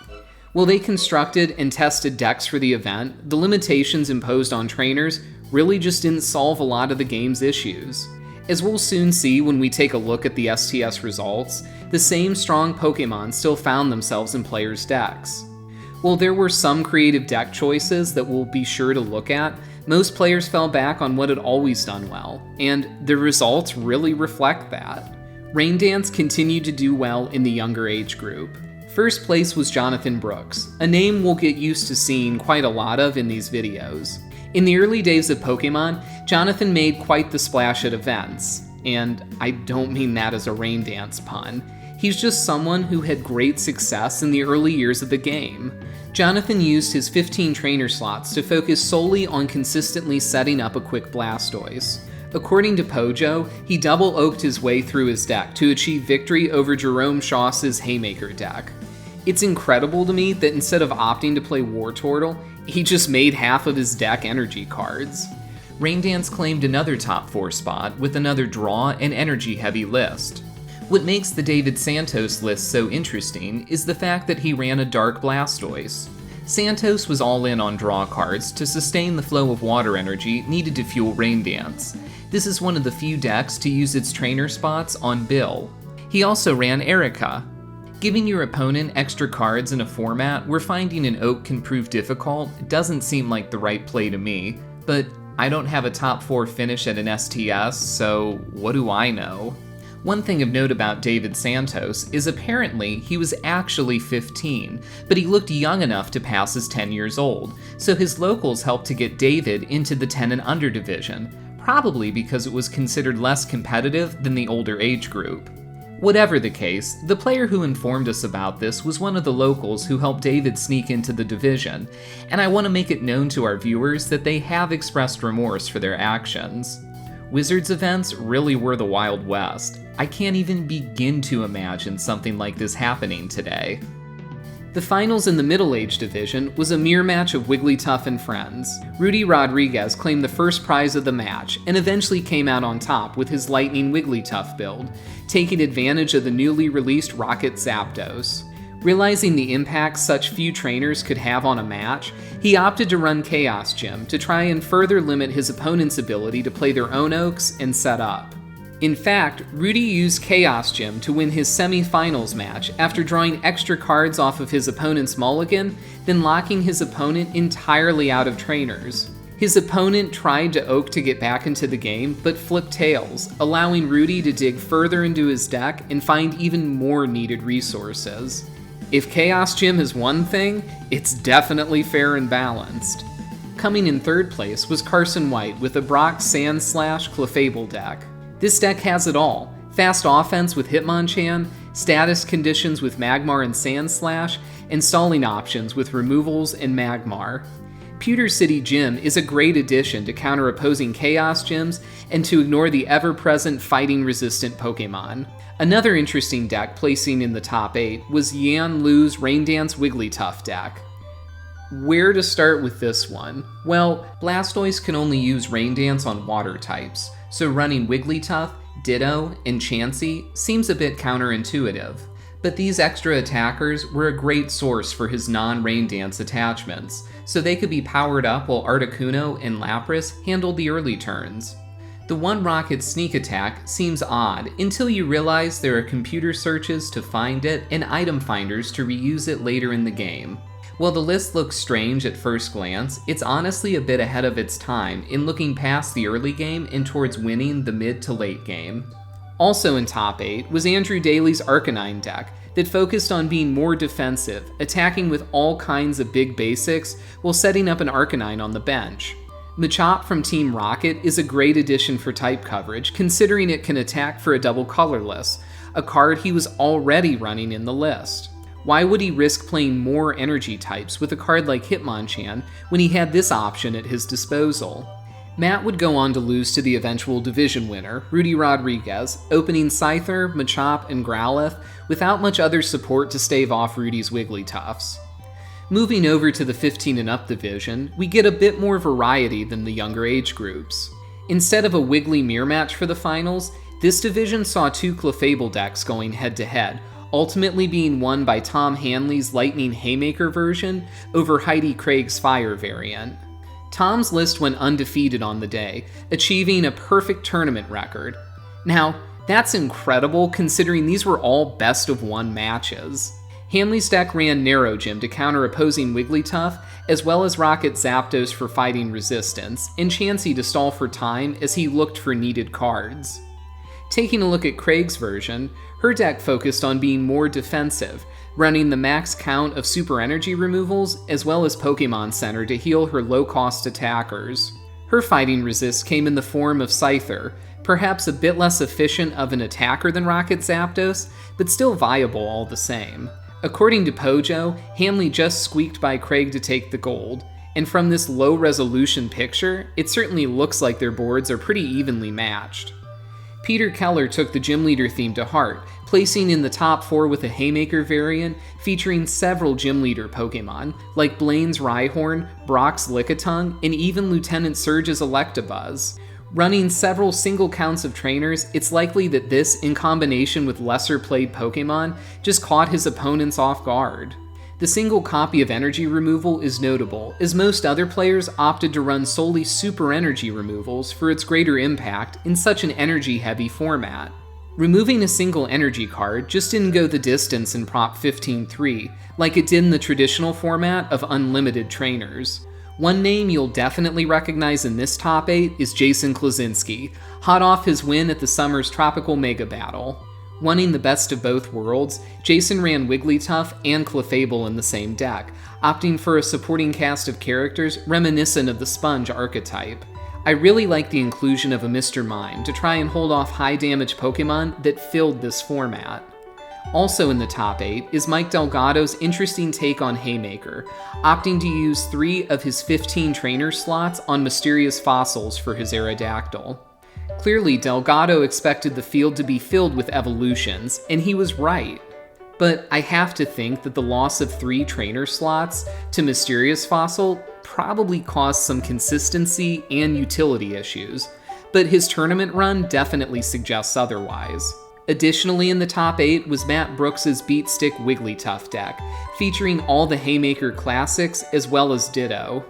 While they constructed and tested decks for the event, the limitations imposed on trainers really just didn't solve a lot of the game's issues. As we'll soon see when we take a look at the STS results, the same strong Pokemon still found themselves in players' decks. While there were some creative deck choices that we'll be sure to look at, most players fell back on what had always done well, and the results really reflect that. Rain Dance continued to do well in the younger age group. First place was Jonathan Brooks, a name we'll get used to seeing quite a lot of in these videos. In the early days of Pokemon, Jonathan made quite the splash at events, and I don't mean that as a Rain Dance pun. He's just someone who had great success in the early years of the game. Jonathan used his 15 trainer slots to focus solely on consistently setting up a quick Blastoise. According to Pojo, he double-oaked his way through his deck to achieve victory over Jerome Schoss's Haymaker deck. It's incredible to me that instead of opting to play Wartortle, he just made half of his deck energy cards. Rain Dance claimed another top 4 spot with another draw and energy-heavy list. What makes the David Santos list so interesting is the fact that he ran a Dark Blastoise. Santos was all in on draw cards to sustain the flow of water energy needed to fuel Rain Dance. This is one of the few decks to use its trainer spots on Bill. He also ran Erica. Giving your opponent extra cards in a format where finding an Oak can prove difficult doesn't seem like the right play to me, but I don't have a top 4 finish at an STS, so what do I know? One thing of note about David Santos is apparently he was actually 15, but he looked young enough to pass as 10 years old, so his locals helped to get David into the 10 and under division, probably because it was considered less competitive than the older age group. Whatever the case, the player who informed us about this was one of the locals who helped David sneak into the division, and I want to make it known to our viewers that they have expressed remorse for their actions. Wizards events really were the Wild West. I can't even begin to imagine something like this happening today. The finals in the Middle Age division was a mere match of Wigglytuff and friends. Rudy Rodriguez claimed the first prize of the match and eventually came out on top with his Lightning Wigglytuff build, taking advantage of the newly released Rocket Zapdos. Realizing the impact such few trainers could have on a match, he opted to run Chaos Gym to try and further limit his opponent's ability to play their own Oaks and set up. In fact, Rudy used Chaos Gym to win his semi-finals match after drawing extra cards off of his opponent's mulligan, then locking his opponent entirely out of trainers. His opponent tried to Oak to get back into the game, but flipped tails, allowing Rudy to dig further into his deck and find even more needed resources. If Chaos Gym is one thing, it's definitely fair and balanced. Coming in third place was Carson White with a Brock Sandslash Clefable deck. This deck has it all: fast offense with Hitmonchan, status conditions with Magmar and Sandslash, and stalling options with removals and Magmar. Pewter City Gym is a great addition to counter opposing Chaos Gyms and to ignore the ever-present fighting-resistant Pokemon. Another interesting deck placing in the top 8 was Yan Lu's Raindance Wigglytuff deck. Where to start with this one? Well, Blastoise can only use Raindance on water types, so running Wigglytuff, Ditto, and Chansey seems a bit counterintuitive. But these extra attackers were a great source for his non-Raindance attachments, so they could be powered up while Articuno and Lapras handled the early turns. The one rocket sneak attack seems odd until you realize there are computer searches to find it and item finders to reuse it later in the game. While the list looks strange at first glance, it's honestly a bit ahead of its time in looking past the early game and towards winning the mid to late game. Also in top 8 was Andrew Daly's Arcanine deck that focused on being more defensive, attacking with all kinds of big basics while setting up an Arcanine on the bench. Machop from Team Rocket is a great addition for type coverage, considering it can attack for a double colorless, a card he was already running in the list. Why would he risk playing more energy types with a card like Hitmonchan when he had this option at his disposal? Matt would go on to lose to the eventual division winner, Rudy Rodriguez, opening Scyther, Machop, and Growlithe without much other support to stave off Rudy's Wigglytuffs. Moving over to the 15 and up division, we get a bit more variety than the younger age groups. Instead of a Wiggly mirror match for the finals, this division saw two Clefable decks going head to head, ultimately being won by Tom Hanley's Lightning Haymaker version over Heidi Craig's Fire variant. Tom's list went undefeated on the day, achieving a perfect tournament record. Now, that's incredible considering these were all best of one matches. Hanley's deck ran Narrow Gym to counter opposing Wigglytuff, as well as Rocket Zapdos for fighting resistance, and Chansey to stall for time as he looked for needed cards. Taking a look at Craig's version, her deck focused on being more defensive, running the max count of super energy removals as well as Pokemon Center to heal her low-cost attackers. Her fighting resist came in the form of Scyther, perhaps a bit less efficient of an attacker than Rocket Zapdos, but still viable all the same. According to Pojo, Hanley just squeaked by Craig to take the gold, and from this low-resolution picture, it certainly looks like their boards are pretty evenly matched. Peter Keller took the gym leader theme to heart, placing in the top 4 with a Haymaker variant featuring several gym leader Pokemon, like Blaine's Rhyhorn, Brock's Lickitung, and even Lieutenant Surge's Electabuzz. Running several single counts of trainers, it's likely that this, in combination with lesser played Pokemon, just caught his opponents off guard. The single copy of energy removal is notable, as most other players opted to run solely super energy removals for its greater impact in such an energy-heavy format. Removing a single energy card just didn't go the distance in Prop 15.3, like it did in the traditional format of unlimited trainers. One name you'll definitely recognize in this top 8 is Jason Klaczynski, hot off his win at the summer's Tropical Mega Battle. Wanting the best of both worlds, Jason ran Wigglytuff and Clefable in the same deck, opting for a supporting cast of characters reminiscent of the Sponge archetype. I really like the inclusion of a Mr. Mime to try and hold off high-damage Pokemon that filled this format. Also in the top 8 is Mike Delgado's interesting take on Haymaker, opting to use 3 of his 15 trainer slots on mysterious fossils for his Aerodactyl. Clearly, Delgado expected the field to be filled with evolutions, and he was right. but I have to think that the loss of 3 trainer slots to Mysterious Fossil probably caused some consistency and utility issues, but his tournament run definitely suggests otherwise. Additionally in the top 8 was Matt Brooks' Beatstick Wigglytuff deck, featuring all the Haymaker classics as well as Ditto.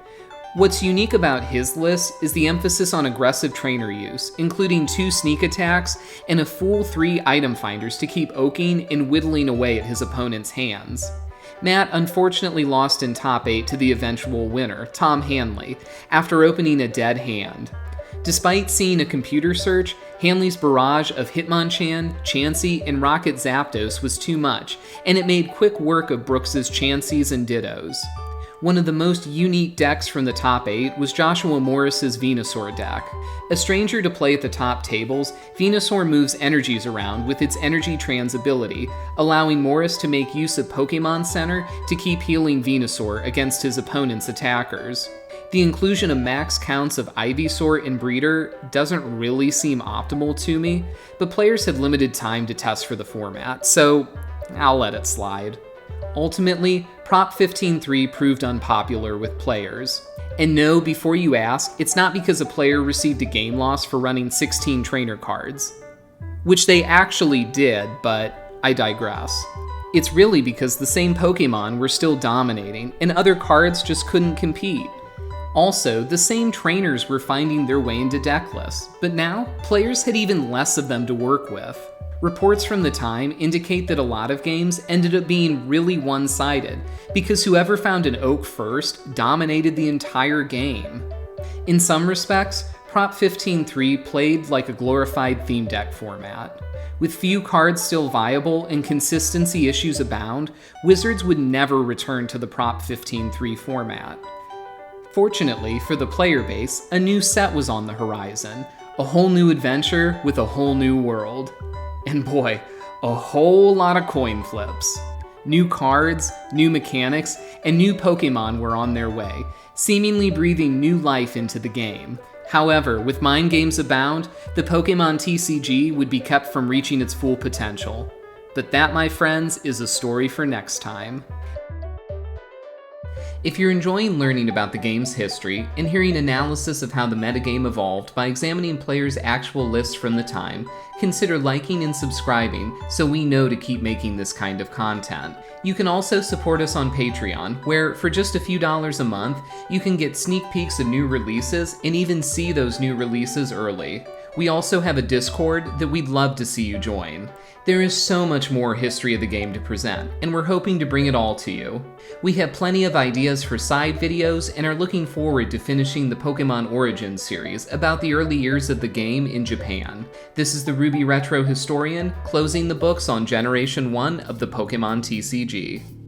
What's unique about his list is the emphasis on aggressive trainer use, including 2 sneak attacks and a full 3 item finders to keep oaking and whittling away at his opponent's hands. Matt unfortunately lost in top 8 to the eventual winner, Tom Hanley, after opening a dead hand. Despite seeing a computer search, Hanley's barrage of Hitmonchan, Chansey, and Rocket Zapdos was too much, and it made quick work of Brooks's Chanseys and Dittos. One of the most unique decks from the top 8 was Joshua Morris's Venusaur deck. A stranger to play at the top tables, Venusaur moves energies around with its Energy Trans ability, allowing Morris to make use of Pokemon Center to keep healing Venusaur against his opponent's attackers. The inclusion of max counts of Ivysaur and Breeder doesn't really seem optimal to me, but players had limited time to test for the format, so I'll let it slide. Ultimately, Prop 15.3 proved unpopular with players. And no, before you ask, it's not because a player received a game loss for running 16 trainer cards. Which they actually did, but I digress. It's really because the same Pokemon were still dominating, and other cards just couldn't compete. Also, the same trainers were finding their way into deck lists, but now, players had even less of them to work with. Reports from the time indicate that a lot of games ended up being really one-sided, because whoever found an oak first dominated the entire game. In some respects, Prop 15.3 played like a glorified theme deck format. With few cards still viable and consistency issues abound, Wizards would never return to the Prop 15.3 format. Fortunately for the player base, a new set was on the horizon, a whole new adventure with a whole new world. And boy, a whole lot of coin flips. New cards, new mechanics, and new Pokemon were on their way, seemingly breathing new life into the game. However, with mind games abound, the Pokemon TCG would be kept from reaching its full potential. But that, my friends, is a story for next time. If you're enjoying learning about the game's history and hearing analysis of how the metagame evolved by examining players' actual lists from the time, consider liking and subscribing so we know to keep making this kind of content. You can also support us on Patreon, where for just a few dollars a month, you can get sneak peeks of new releases and even see those new releases early. We also have a Discord that we'd love to see you join. There is so much more history of the game to present, and we're hoping to bring it all to you. We have plenty of ideas for side videos and are looking forward to finishing the Pokemon Origins series about the early years of the game in Japan. This is the Ruby Retro Historian, closing the books on Generation 1 of the Pokemon TCG.